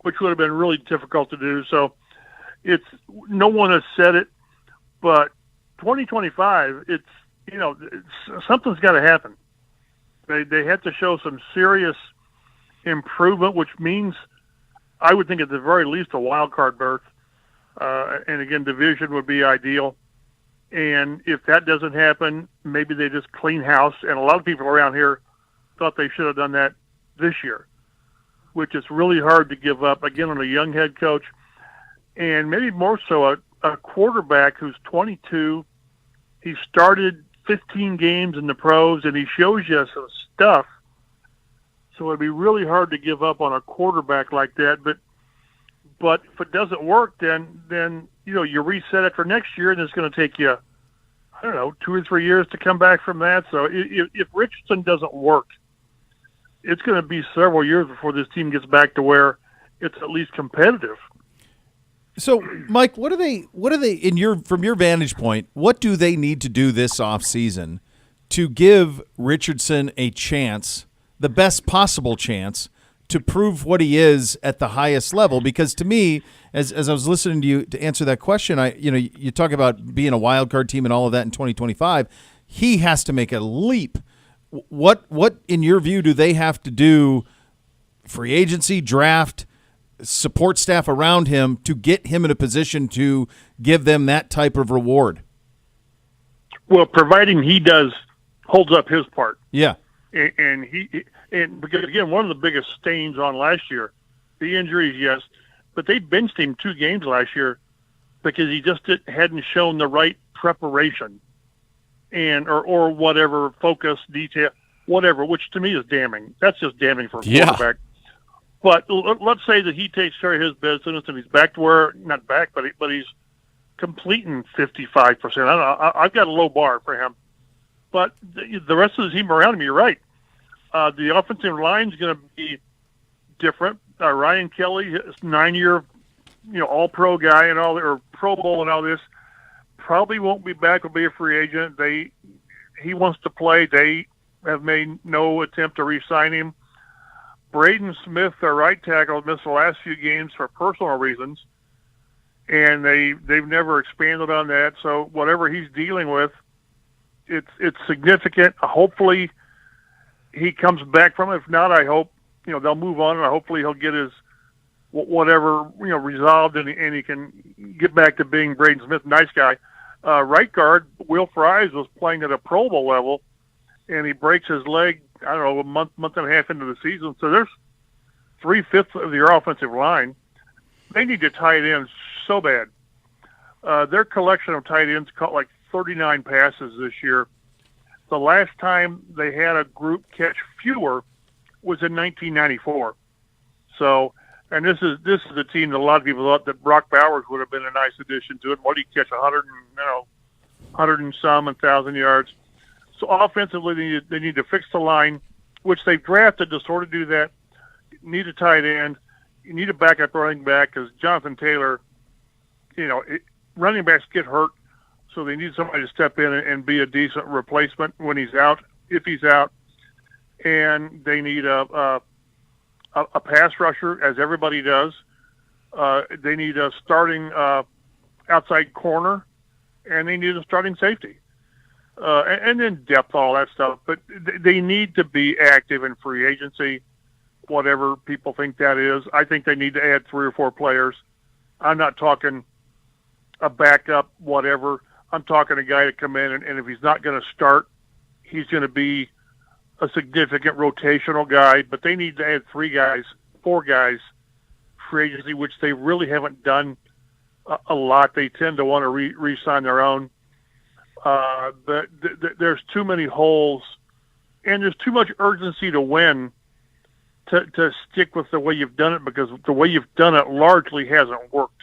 which would have been really difficult to do. So no one has said it, but 2025, something's got to happen. They have to show some serious improvement, which means I would think at the very least a wild card berth. And again, division would be ideal. And if that doesn't happen, maybe they just clean house. And a lot of people around here thought they should have done that this year, which is really hard to give up, again, on a young head coach. And maybe more so a quarterback who's 22. He started 15 games in the pros, and he shows you some stuff. So it'd be really hard to give up on a quarterback like that. But if it doesn't work, then you reset it for next year, and it's going to take you, 2 or 3 years to come back from that. So if Richardson doesn't work, it's going to be several years before this team gets back to where it's at least competitive. So, Mike, what are they from your vantage point, what do they need to do this offseason to give Richardson a chance, the best possible chance, to prove what he is at the highest level. Because to me, as I was listening to you to answer that question, you talk about being a wild card team and all of that in 2025. He has to make a leap. What in your view do they have to do, free agency, draft, support staff around him, to get him in a position to give them that type of reward? Well, providing he holds up his part. Yeah. And because, again, one of the biggest stains on last year, the injuries, yes, but they benched him 2 games last year because he just hadn't shown the right preparation or whatever, focus, detail, whatever, which to me is damning. That's just damning for a quarterback. But let's say that he takes care of his business and he's back to where, not back, but he's completing 55%. I don't know. I've got a low bar for him. But the rest of the team around him, you're right. The offensive line is going to be different. Ryan Kelly, 9-year, all-pro guy and all, or Pro Bowl and all this, probably won't be back. Will be a free agent. He wants to play. They have made no attempt to re-sign him. Braden Smith, their right tackle, missed the last few games for personal reasons, and they've never expanded on that. So whatever he's dealing with, it's significant. Hopefully he comes back from it. If not, I hope they'll move on, and hopefully he'll get his whatever resolved, and he can get back to being Braden Smith, nice guy. Right guard Will Fries was playing at a Pro Bowl level, and he breaks his leg, I don't know, a month and a half into the season. So there's 3/5 of your offensive line. They need to tight ends so bad. Their collection of tight ends caught like 39 passes this year. The last time they had a group catch fewer was in 1994. So, and this is a team that a lot of people thought that Brock Bowers would have been a nice addition to it. What did he catch? 100 and some 1,000 yards. So offensively, they need to fix the line, which they've drafted to sort of do that. You need a tight end. You need a backup running back because Jonathan Taylor, running backs get hurt, so they need somebody to step in and be a decent replacement when he's out, if he's out. And they need a pass rusher, as everybody does. They need a starting outside corner, and they need a starting safety. And then depth, all that stuff. But they need to be active in free agency, whatever people think that is. I think they need to add 3 or 4 players. I'm not talking a backup, whatever. I'm talking a guy to come in, and if he's not going to start, he's going to be a significant rotational guy. But they need to add 4 guys, free agency, which they really haven't done a lot. They tend to want to re-sign their own. But there's too many holes, and there's too much urgency to win to stick with the way you've done it, because the way you've done it largely hasn't worked.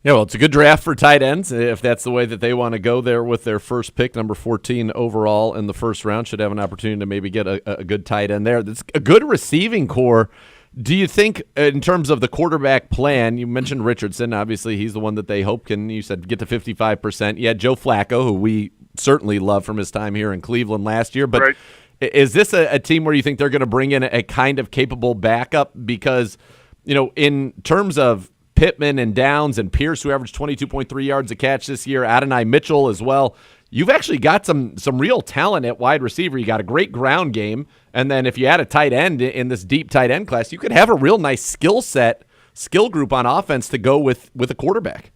Yeah, well, it's a good draft for tight ends. If that's the way that they want to go there with their first pick, number 14 overall in the first round, should have an opportunity to maybe get a good tight end there. That's a good receiving core. Do you think, in terms of the quarterback plan, you mentioned Richardson. Obviously, he's the one that they hope can, you said, get to 55%. You had Joe Flacco, who we certainly love from his time here in Cleveland last year. But right. Is this a team where you think they're going to bring in a kind of capable backup? Because, in terms of Pittman and Downs and Pierce, who averaged 22.3 yards a catch this year, Adonai Mitchell as well, you've actually got some real talent at wide receiver. You got a great ground game, and then if you add a tight end in this deep tight end class, you could have a real nice skill group on offense to go with a quarterback.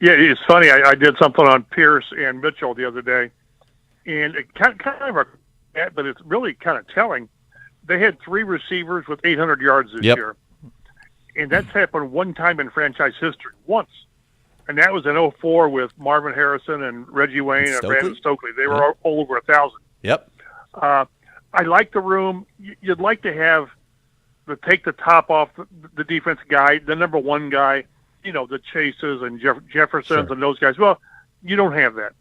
Yeah, it's funny. I did something on Pierce and Mitchell the other day, and it kind of but it's really kind of telling. They had 3 receivers with 800 yards this year, and that's happened one time in franchise history, once. And that was in 2004 with Marvin Harrison and Reggie Wayne and Brandon Stokely. They were all over 1,000. Yep. I like the room. You'd like to have take the top off the defense guy, the number 1 guy, the Chases and Jeffersons and those guys. Well, you don't have that.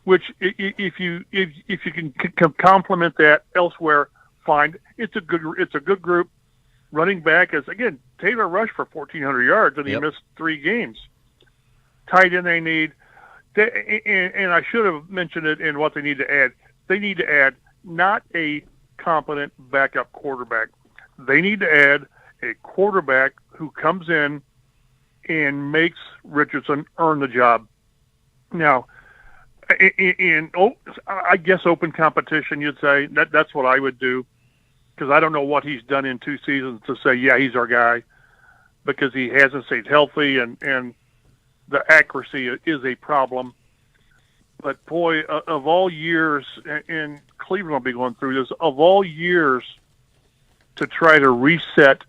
Which, if you can complement that elsewhere, fine. It's a good group. Running back is, again, Taylor rushed for 1,400 yards and he missed 3 games. Tight end they need, and I should have mentioned it in what they need to add. They need to add not a competent backup quarterback. They need to add a quarterback who comes in and makes Richardson earn the job. Now, I guess open competition, you'd say that's what I would do, because I don't know what he's done in 2 seasons to say, yeah, he's our guy, because he hasn't stayed healthy and the accuracy is a problem. But boy, of all years, and Cleveland will be going through this, of all years to try to reset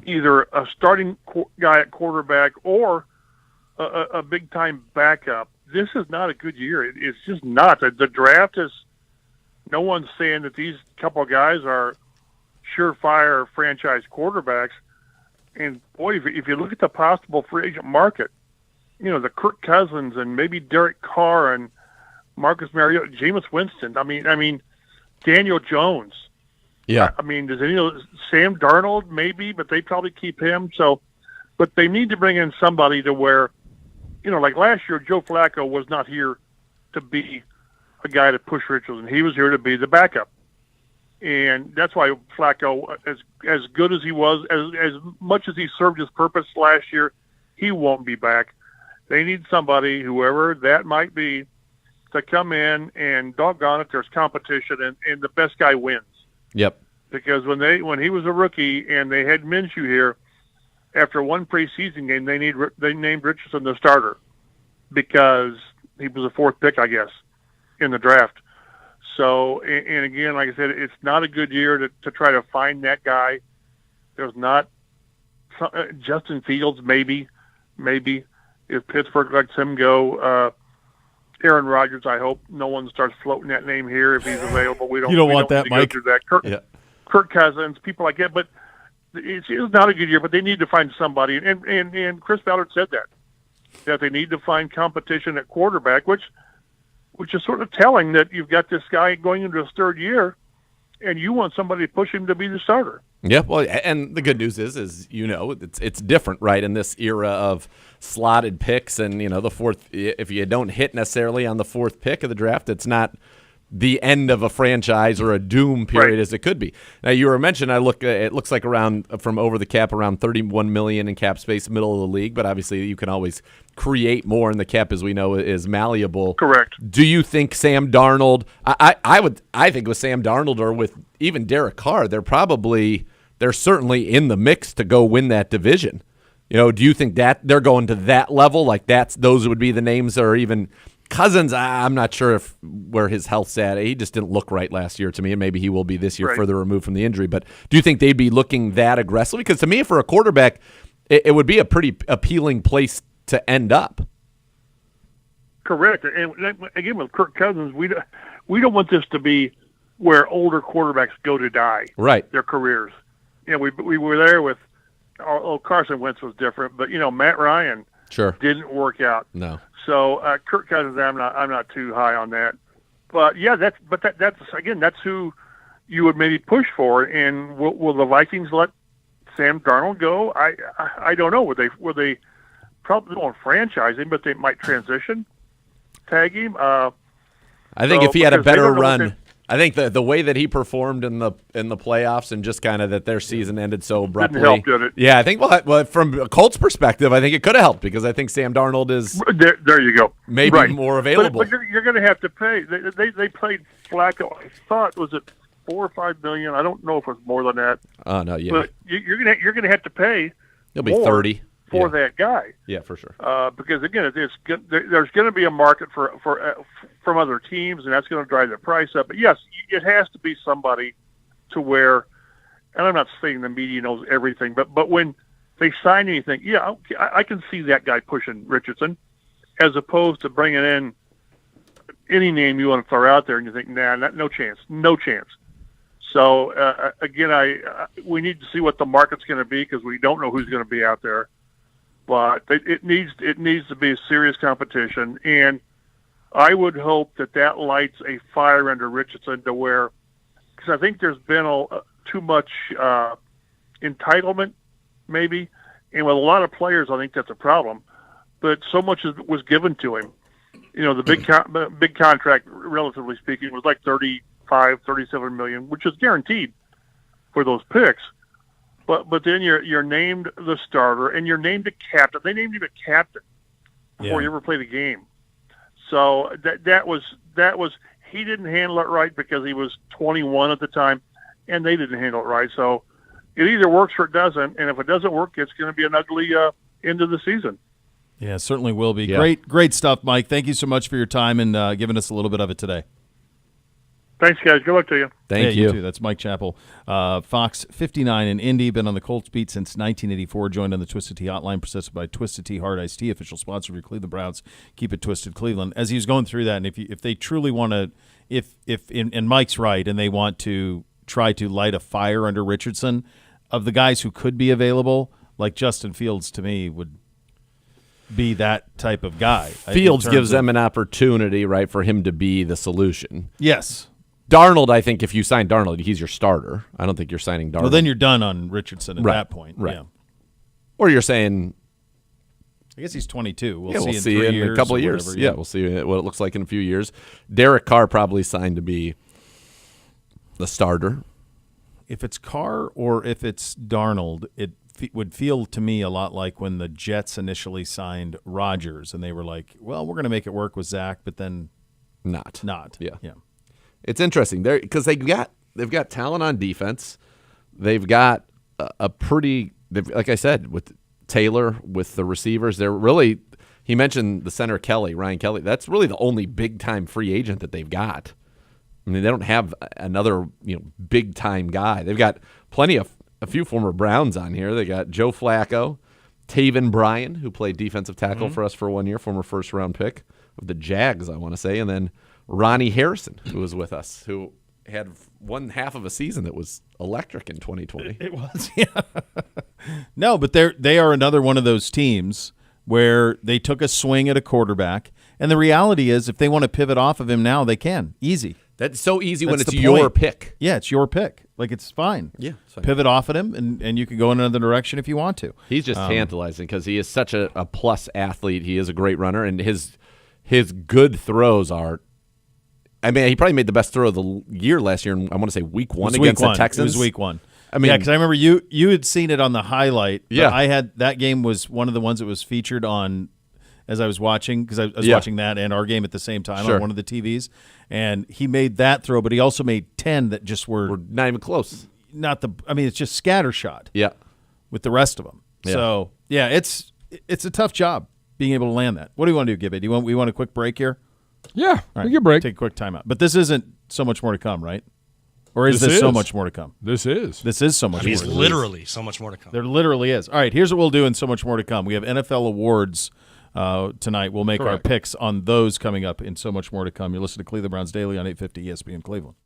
either a starting guy at quarterback or a big-time backup, this is not a good year. It's just not. The draft is, no one's saying that these couple of guys are surefire franchise quarterbacks. And, boy, if you look at the possible free agent market, you know, the Kirk Cousins and maybe Derek Carr and Marcus Mariota, Jameis Winston, I mean, Daniel Jones. Yeah. I mean, Sam Darnold maybe, but they probably keep him. So, but they need to bring in somebody to where, you know, like last year, Joe Flacco was not here to be a guy to push Richardson. He was here to be the backup. And that's why Flacco, as good as he was, as much as he served his purpose last year, he won't be back. They need somebody, whoever that might be, to come in and doggone it, there's competition and the best guy wins. Yep. Because when he was a rookie and they had Minshew here, after one preseason game, they named Richardson the starter because he was a 4th pick, I guess, in the draft. So, and again, like I said, it's not a good year to try to find that guy. There's not Justin Fields, maybe if Pittsburgh lets him go. Aaron Rodgers, I hope no one starts floating that name here if he's available. You don't want that, Mike. Kirk Cousins, people like that. But it's not a good year, but they need to find somebody. And Chris Ballard said that they need to find competition at quarterback, which is sort of telling that you've got this guy going into his 3rd year, and you want somebody to push him to be the starter. Yeah, well, and the good news is you know, it's different, right, in this era of slotted picks and, you know, the 4th, if you don't hit necessarily on the 4th pick of the draft, it's not the end of a franchise or a doom period as it could be. Now, you were mentioning, it looks like around, from over the cap, around $31 million in cap space, middle of the league, but obviously you can always create more, and the cap, as we know, is malleable. Correct. Do you think Sam Darnold, I think with Sam Darnold or with even Derek Carr, they're certainly in the mix to go win that division. You know, do you think that they're going to that level? Like those would be the names, or even Cousins? I'm not sure where his health's at. He just didn't look right last year to me, and maybe he will be this year, further removed from the injury. But do you think they'd be looking that aggressively? Because to me, for a quarterback, it would be a pretty appealing place to end up. Correct. And again, with Kirk Cousins, we don't want this to be where older quarterbacks go to die. Right. Their careers. You know, we were there with. Carson Wentz was different, but, you know, Matt Ryan didn't work out. No. So Kirk Cousins, I'm not too high on that. But yeah, that's who you would maybe push for. And will the Vikings let Sam Darnold go? I don't know. Would they probably won't franchise him, but they might transition tag him. I think if he had a better run. I think the way that he performed in the playoffs and just kind of that their season ended so abruptly. Didn't help, did it? Yeah, I think well from a Colts perspective, I think it could have helped because I think Sam Darnold is there you go, maybe more available. But you're going to have to pay. They played Flacco. I thought was it $4 or $5 million. I don't know if it was more than that. Oh no, yeah. But you're going to have to pay. It'll be 30 for that guy. Yeah, for sure. Because again, there's going to be a market from other teams, and that's going to drive the price up. But yes, it has to be somebody to where, and I'm not saying the media knows everything, but when they sign anything, yeah, I can see that guy pushing Richardson, as opposed to bringing in any name you want to throw out there, and you think, nah, no chance. So again, we need to see what the market's going to be because we don't know who's going to be out there. But it needs to be a serious competition, and I would hope that lights a fire under Richardson to where, because I think there's been too much entitlement, maybe, and with a lot of players, I think that's a problem. But so much was given to him. You know, the big contract, relatively speaking, was like 30 $37 million, which is guaranteed for those picks. But then you're named the starter and you're named a captain. They named you a captain before you ever played a game. So that was he didn't handle it right because he was 21 at the time, and they didn't handle it right. So it either works or it doesn't. And if it doesn't work, it's going to be an ugly end of the season. Yeah, it certainly will be. Yeah. Great stuff, Mike. Thank you so much for your time and giving us a little bit of it today. Thanks, guys. Good luck to you. Thank you you. too. That's Mike Chappell. Fox 59 in Indy, been on the Colts beat since 1984, joined on the Twisted Tea hotline, presented by Twisted Tea Hard Iced Tea, official sponsor of your Cleveland Browns. Keep it twisted, Cleveland. As he was going through that, and if they truly want to, and Mike's right, and they want to try to light a fire under Richardson, of the guys who could be available, like Justin Fields to me would be that type of guy. Fields gives them an opportunity, right, for him to be the solution. Yes. Darnold, I think if you sign Darnold, he's your starter. I don't think you're signing Darnold. Well, then you're done on Richardson at that point. Right. Yeah. Or you're saying, I guess he's 22. We'll we'll see see in 3 in years a couple of or years. whatever, Yeah, we'll see what it looks like in a few years. Derek Carr probably signed to be the starter. If it's Carr or if it's Darnold, it would feel to me a lot like when the Jets initially signed Rodgers, and they were like, well, we're going to make it work with Zach, but then Not. Yeah. It's interesting there because they've got talent on defense. They've got like I said, with Taylor, with the receivers, they're really. He mentioned the center Ryan Kelly. That's really the only big time free agent that they've got. I mean, they don't have another big time guy. They've got a few former Browns on here. They got Joe Flacco, Taven Bryan, who played defensive tackle for us for 1 year, former first round pick of the Jags, I want to say, and then Ronnie Harrison, who was with us, who had one half of a season that was electric in 2020. It was, yeah. No, but they are another one of those teams where they took a swing at a quarterback, and the reality is if they want to pivot off of him now, they can. Easy. That's so easy when That's it's the your point. pick. Yeah, it's your pick. Like, it's fine. Yeah, it's fine. Pivot off at him, and you can go in another direction if you want to. He's just tantalizing because he is such a plus athlete. He is a great runner, and his good throws are. I mean, he probably made the best throw of the year last year. I want to say week 1 against the Texans. It was week 1. I mean, yeah, because I remember you had seen it on the highlight. But Yeah. I had that game was one of the ones that was featured on as I was watching because I was watching that and our game at the same time on one of the TVs. And he made that throw, but he also made 10 that just were not even close. It's just scattershot. Yeah, with the rest of them. Yeah. So yeah, it's a tough job being able to land that. What do you want to do, Gibby? We want a quick break here? Yeah, All right, we can break. Take a quick timeout. But this isn't so much more to come, right? Or is this so much more to come? This is. This is so much more It's to come. literally so much more to come. There literally is. All right, here's what we'll do and so much more to come. We have NFL awards tonight. We'll make our picks on those coming up and so much more to come. You're listening to Cleveland Browns Daily on 850 ESPN Cleveland.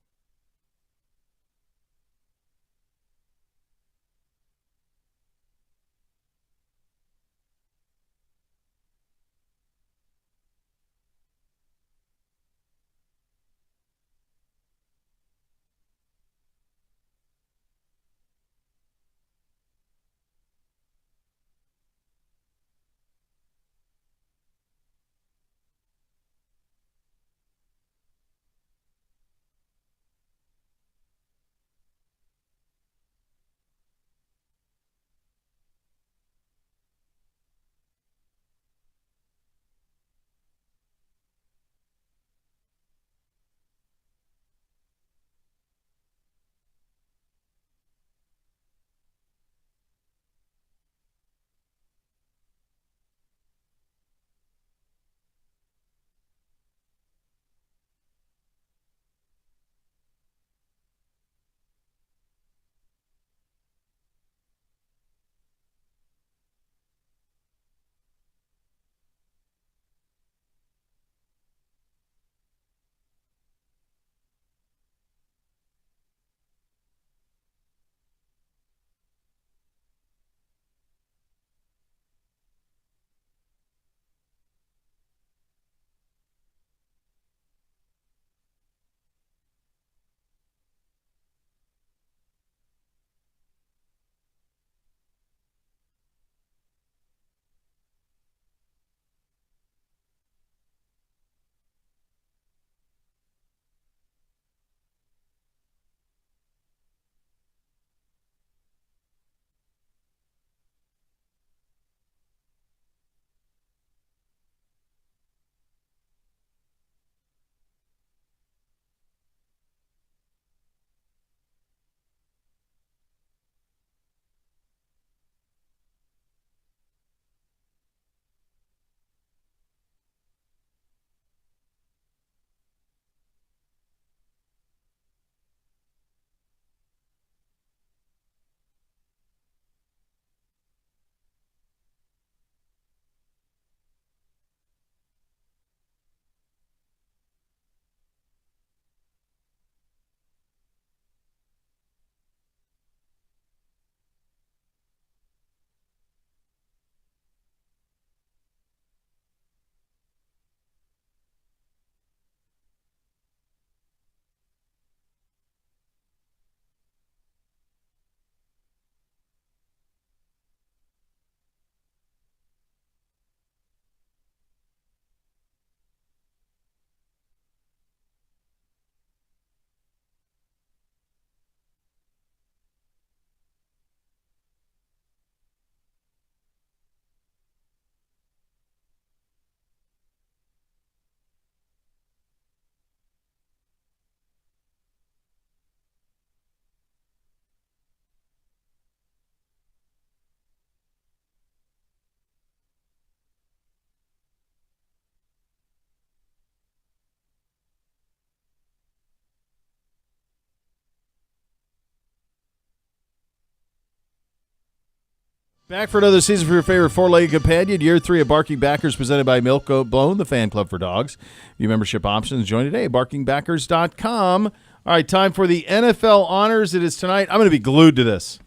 Back for another season for your favorite four-legged companion. Year 3 of Barking Backers presented by Milk Goat Blown, the fan club for dogs. View membership options. Join today at barkingbackers.com. All right, time for the NFL honors. It is tonight. I'm going to be glued to this.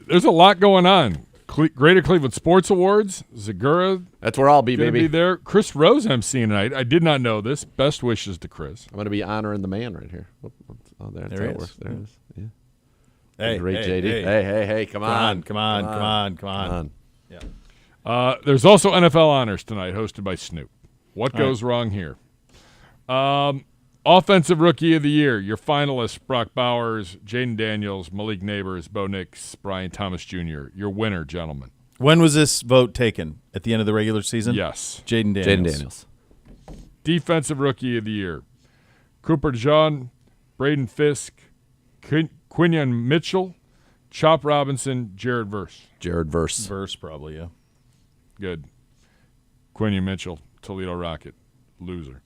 There's a lot going on. Greater Cleveland Sports Awards. Zagura. That's where I'll be, gonna baby. Be there. Chris Rose emceeing tonight. I did not know this. Best wishes to Chris. I'm going to be honoring the man right here. Oh, There there he it is. is. There it is. Yeah. Hey, Great hey, JD. Hey, come on. There's also NFL honors tonight, hosted by Snoop. What goes wrong here? Offensive Rookie of the Year. Your finalists: Brock Bowers, Jaden Daniels, Malik Neighbors, Bo Nix, Brian Thomas Jr. Your winner, gentlemen. When was this vote taken? At the end of the regular season? Yes. Jaden Daniels. Defensive Rookie of the Year. Cooper DeJean, Braden Fisk, Quinion Mitchell, Chop Robinson, Jared Verse. Verse, probably, yeah. Good. Quinion Mitchell, Toledo Rocket. Loser.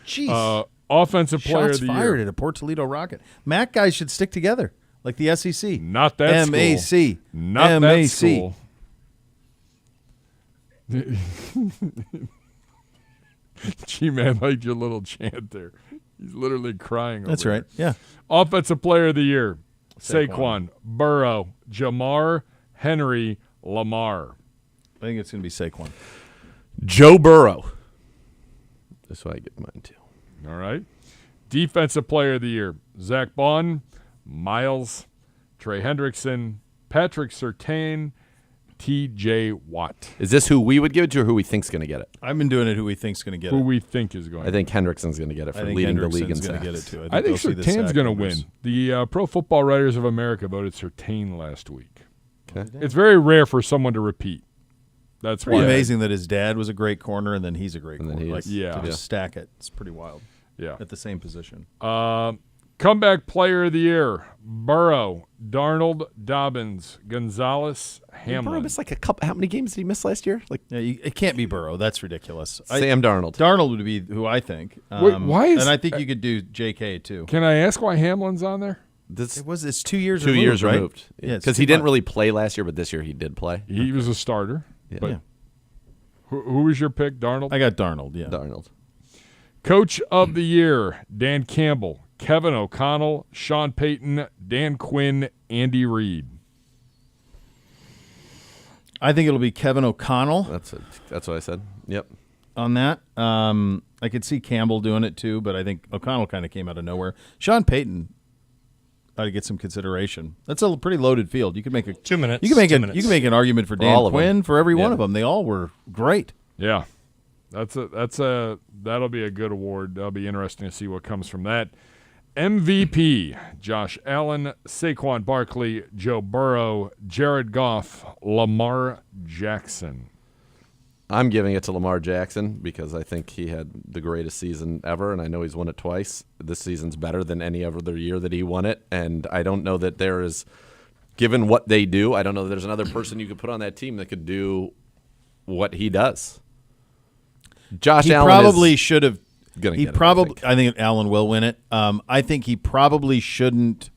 Jeez. Offensive Player Shots of the fired Year. at a Port Toledo Rocket. MAC guys should stick together, like the SEC. Not that school. MAC. Not MAC. that school. G-Man liked your little chant there. He's literally crying over That's right, there. yeah. Offensive Player of the Year. Saquon. Saquon, Burrow, Jamar, Henry, Lamar. I think it's going to be Saquon. Joe Burrow. That's what I get mine too. All right. Defensive Player of the Year. Zach Bond, Miles, Trey Hendrickson, Patrick Surtain, T.J. Watt. Is this who we would give it to or who we think's going to get it? I've been doing it who we think's going to get Who it. we think is going I think Hendrickson's going to get it for leading the league in Hendrickson's sacks. going to get it, too. I think they'll see the Surtain's sack going to numbers. win. The Pro Football Writers of America voted Surtain last week. Okay. It's very rare for someone to repeat. That's Pretty why. amazing that his dad was a great corner and then he's a great And then corner. he Like, is. Yeah. to just stack it. It's pretty wild. Yeah. At the same position. Comeback Player of the Year. Burrow, Darnold, Dobbins, Gonzalez, Burrow Hamlin. missed like a couple. How many games did he miss last year? Like Yeah, it can't be Burrow. That's ridiculous. Sam Darnold. Darnold would be who I think. Wait, why is- and I think you could do J.K. too. Can I ask why Hamlin's on there? It's 2 years 2 removed, years right? removed. Yeah, it's because 2 he didn't months. really play last year, but this year he did play. He was a starter. Yeah. But Yeah. who was your pick, Darnold? I got Darnold, yeah. Darnold. Coach of the Year, Dan Campbell, Kevin O'Connell, Sean Payton, Dan Quinn, Andy Reid. I think it'll be Kevin O'Connell That's what I said. Yep. on that. I could see Campbell doing it too, but I think O'Connell kind of came out of nowhere. Sean Payton ought to get some consideration. That's a pretty loaded field. You could make 2 minutes. You can make 2 it. minutes. You can make an argument for Dan all of them. Quinn for every one Yeah. of them. They all were great. Yeah. That'll be a good award. That'll be interesting to see what comes from that. MVP, Josh Allen, Saquon Barkley, Joe Burrow, Jared Goff, Lamar Jackson. I'm giving it to Lamar Jackson because I think he had the greatest season ever, and I know he's won it twice. This season's better than any other year that he won it, and I don't know that there is, given what they do, I don't know that there's another person you could put on that team that could do what he does. Josh He Allen probably is should have. gonna He get it, probably. I think Allen will win it. I think he probably shouldn't.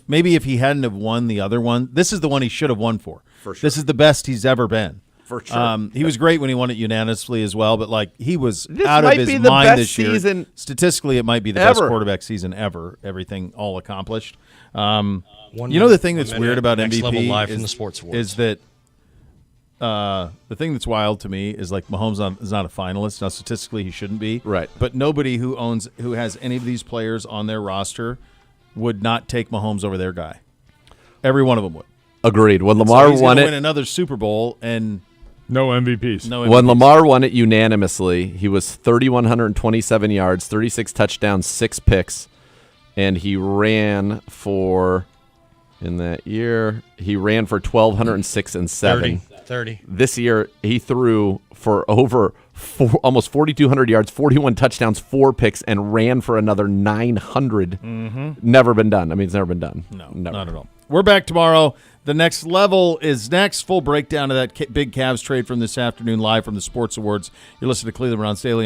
Maybe if he hadn't have won the other one, this is the one he should have won for. For sure. This is the best he's ever been. For sure. He was great when he won it unanimously as well, but like he was This out of might his be the mind best this year. season Statistically, it might be the best ever. quarterback season ever. Everything all accomplished. One You know the minute, thing 1 that's minute, weird about next MVP level live is, from the Sports Awards. is that the thing that's wild to me is like Mahomes is not a finalist. Now statistically he shouldn't be. Right. But nobody who has any of these players on their roster would not take Mahomes over their guy. Every one of them would. agreed. When So Lamar he's won gonna it, win another Super Bowl and No MVPs. no when MVPs. Lamar won it unanimously, he was 3,127 yards, 36 touchdowns, 6 picks, and he ran for, in that year, he ran for 1,206 and 7. 30. This year, he threw for over almost 4,200 yards, 41 touchdowns, 4 picks, and ran for another 900. Never been done. I mean, it's never been done. No, Never. not at all. We're back tomorrow. The next level is next. Full breakdown of that big Cavs trade from this afternoon, live from the Sports Awards. You're listening to Cleveland Browns Daily.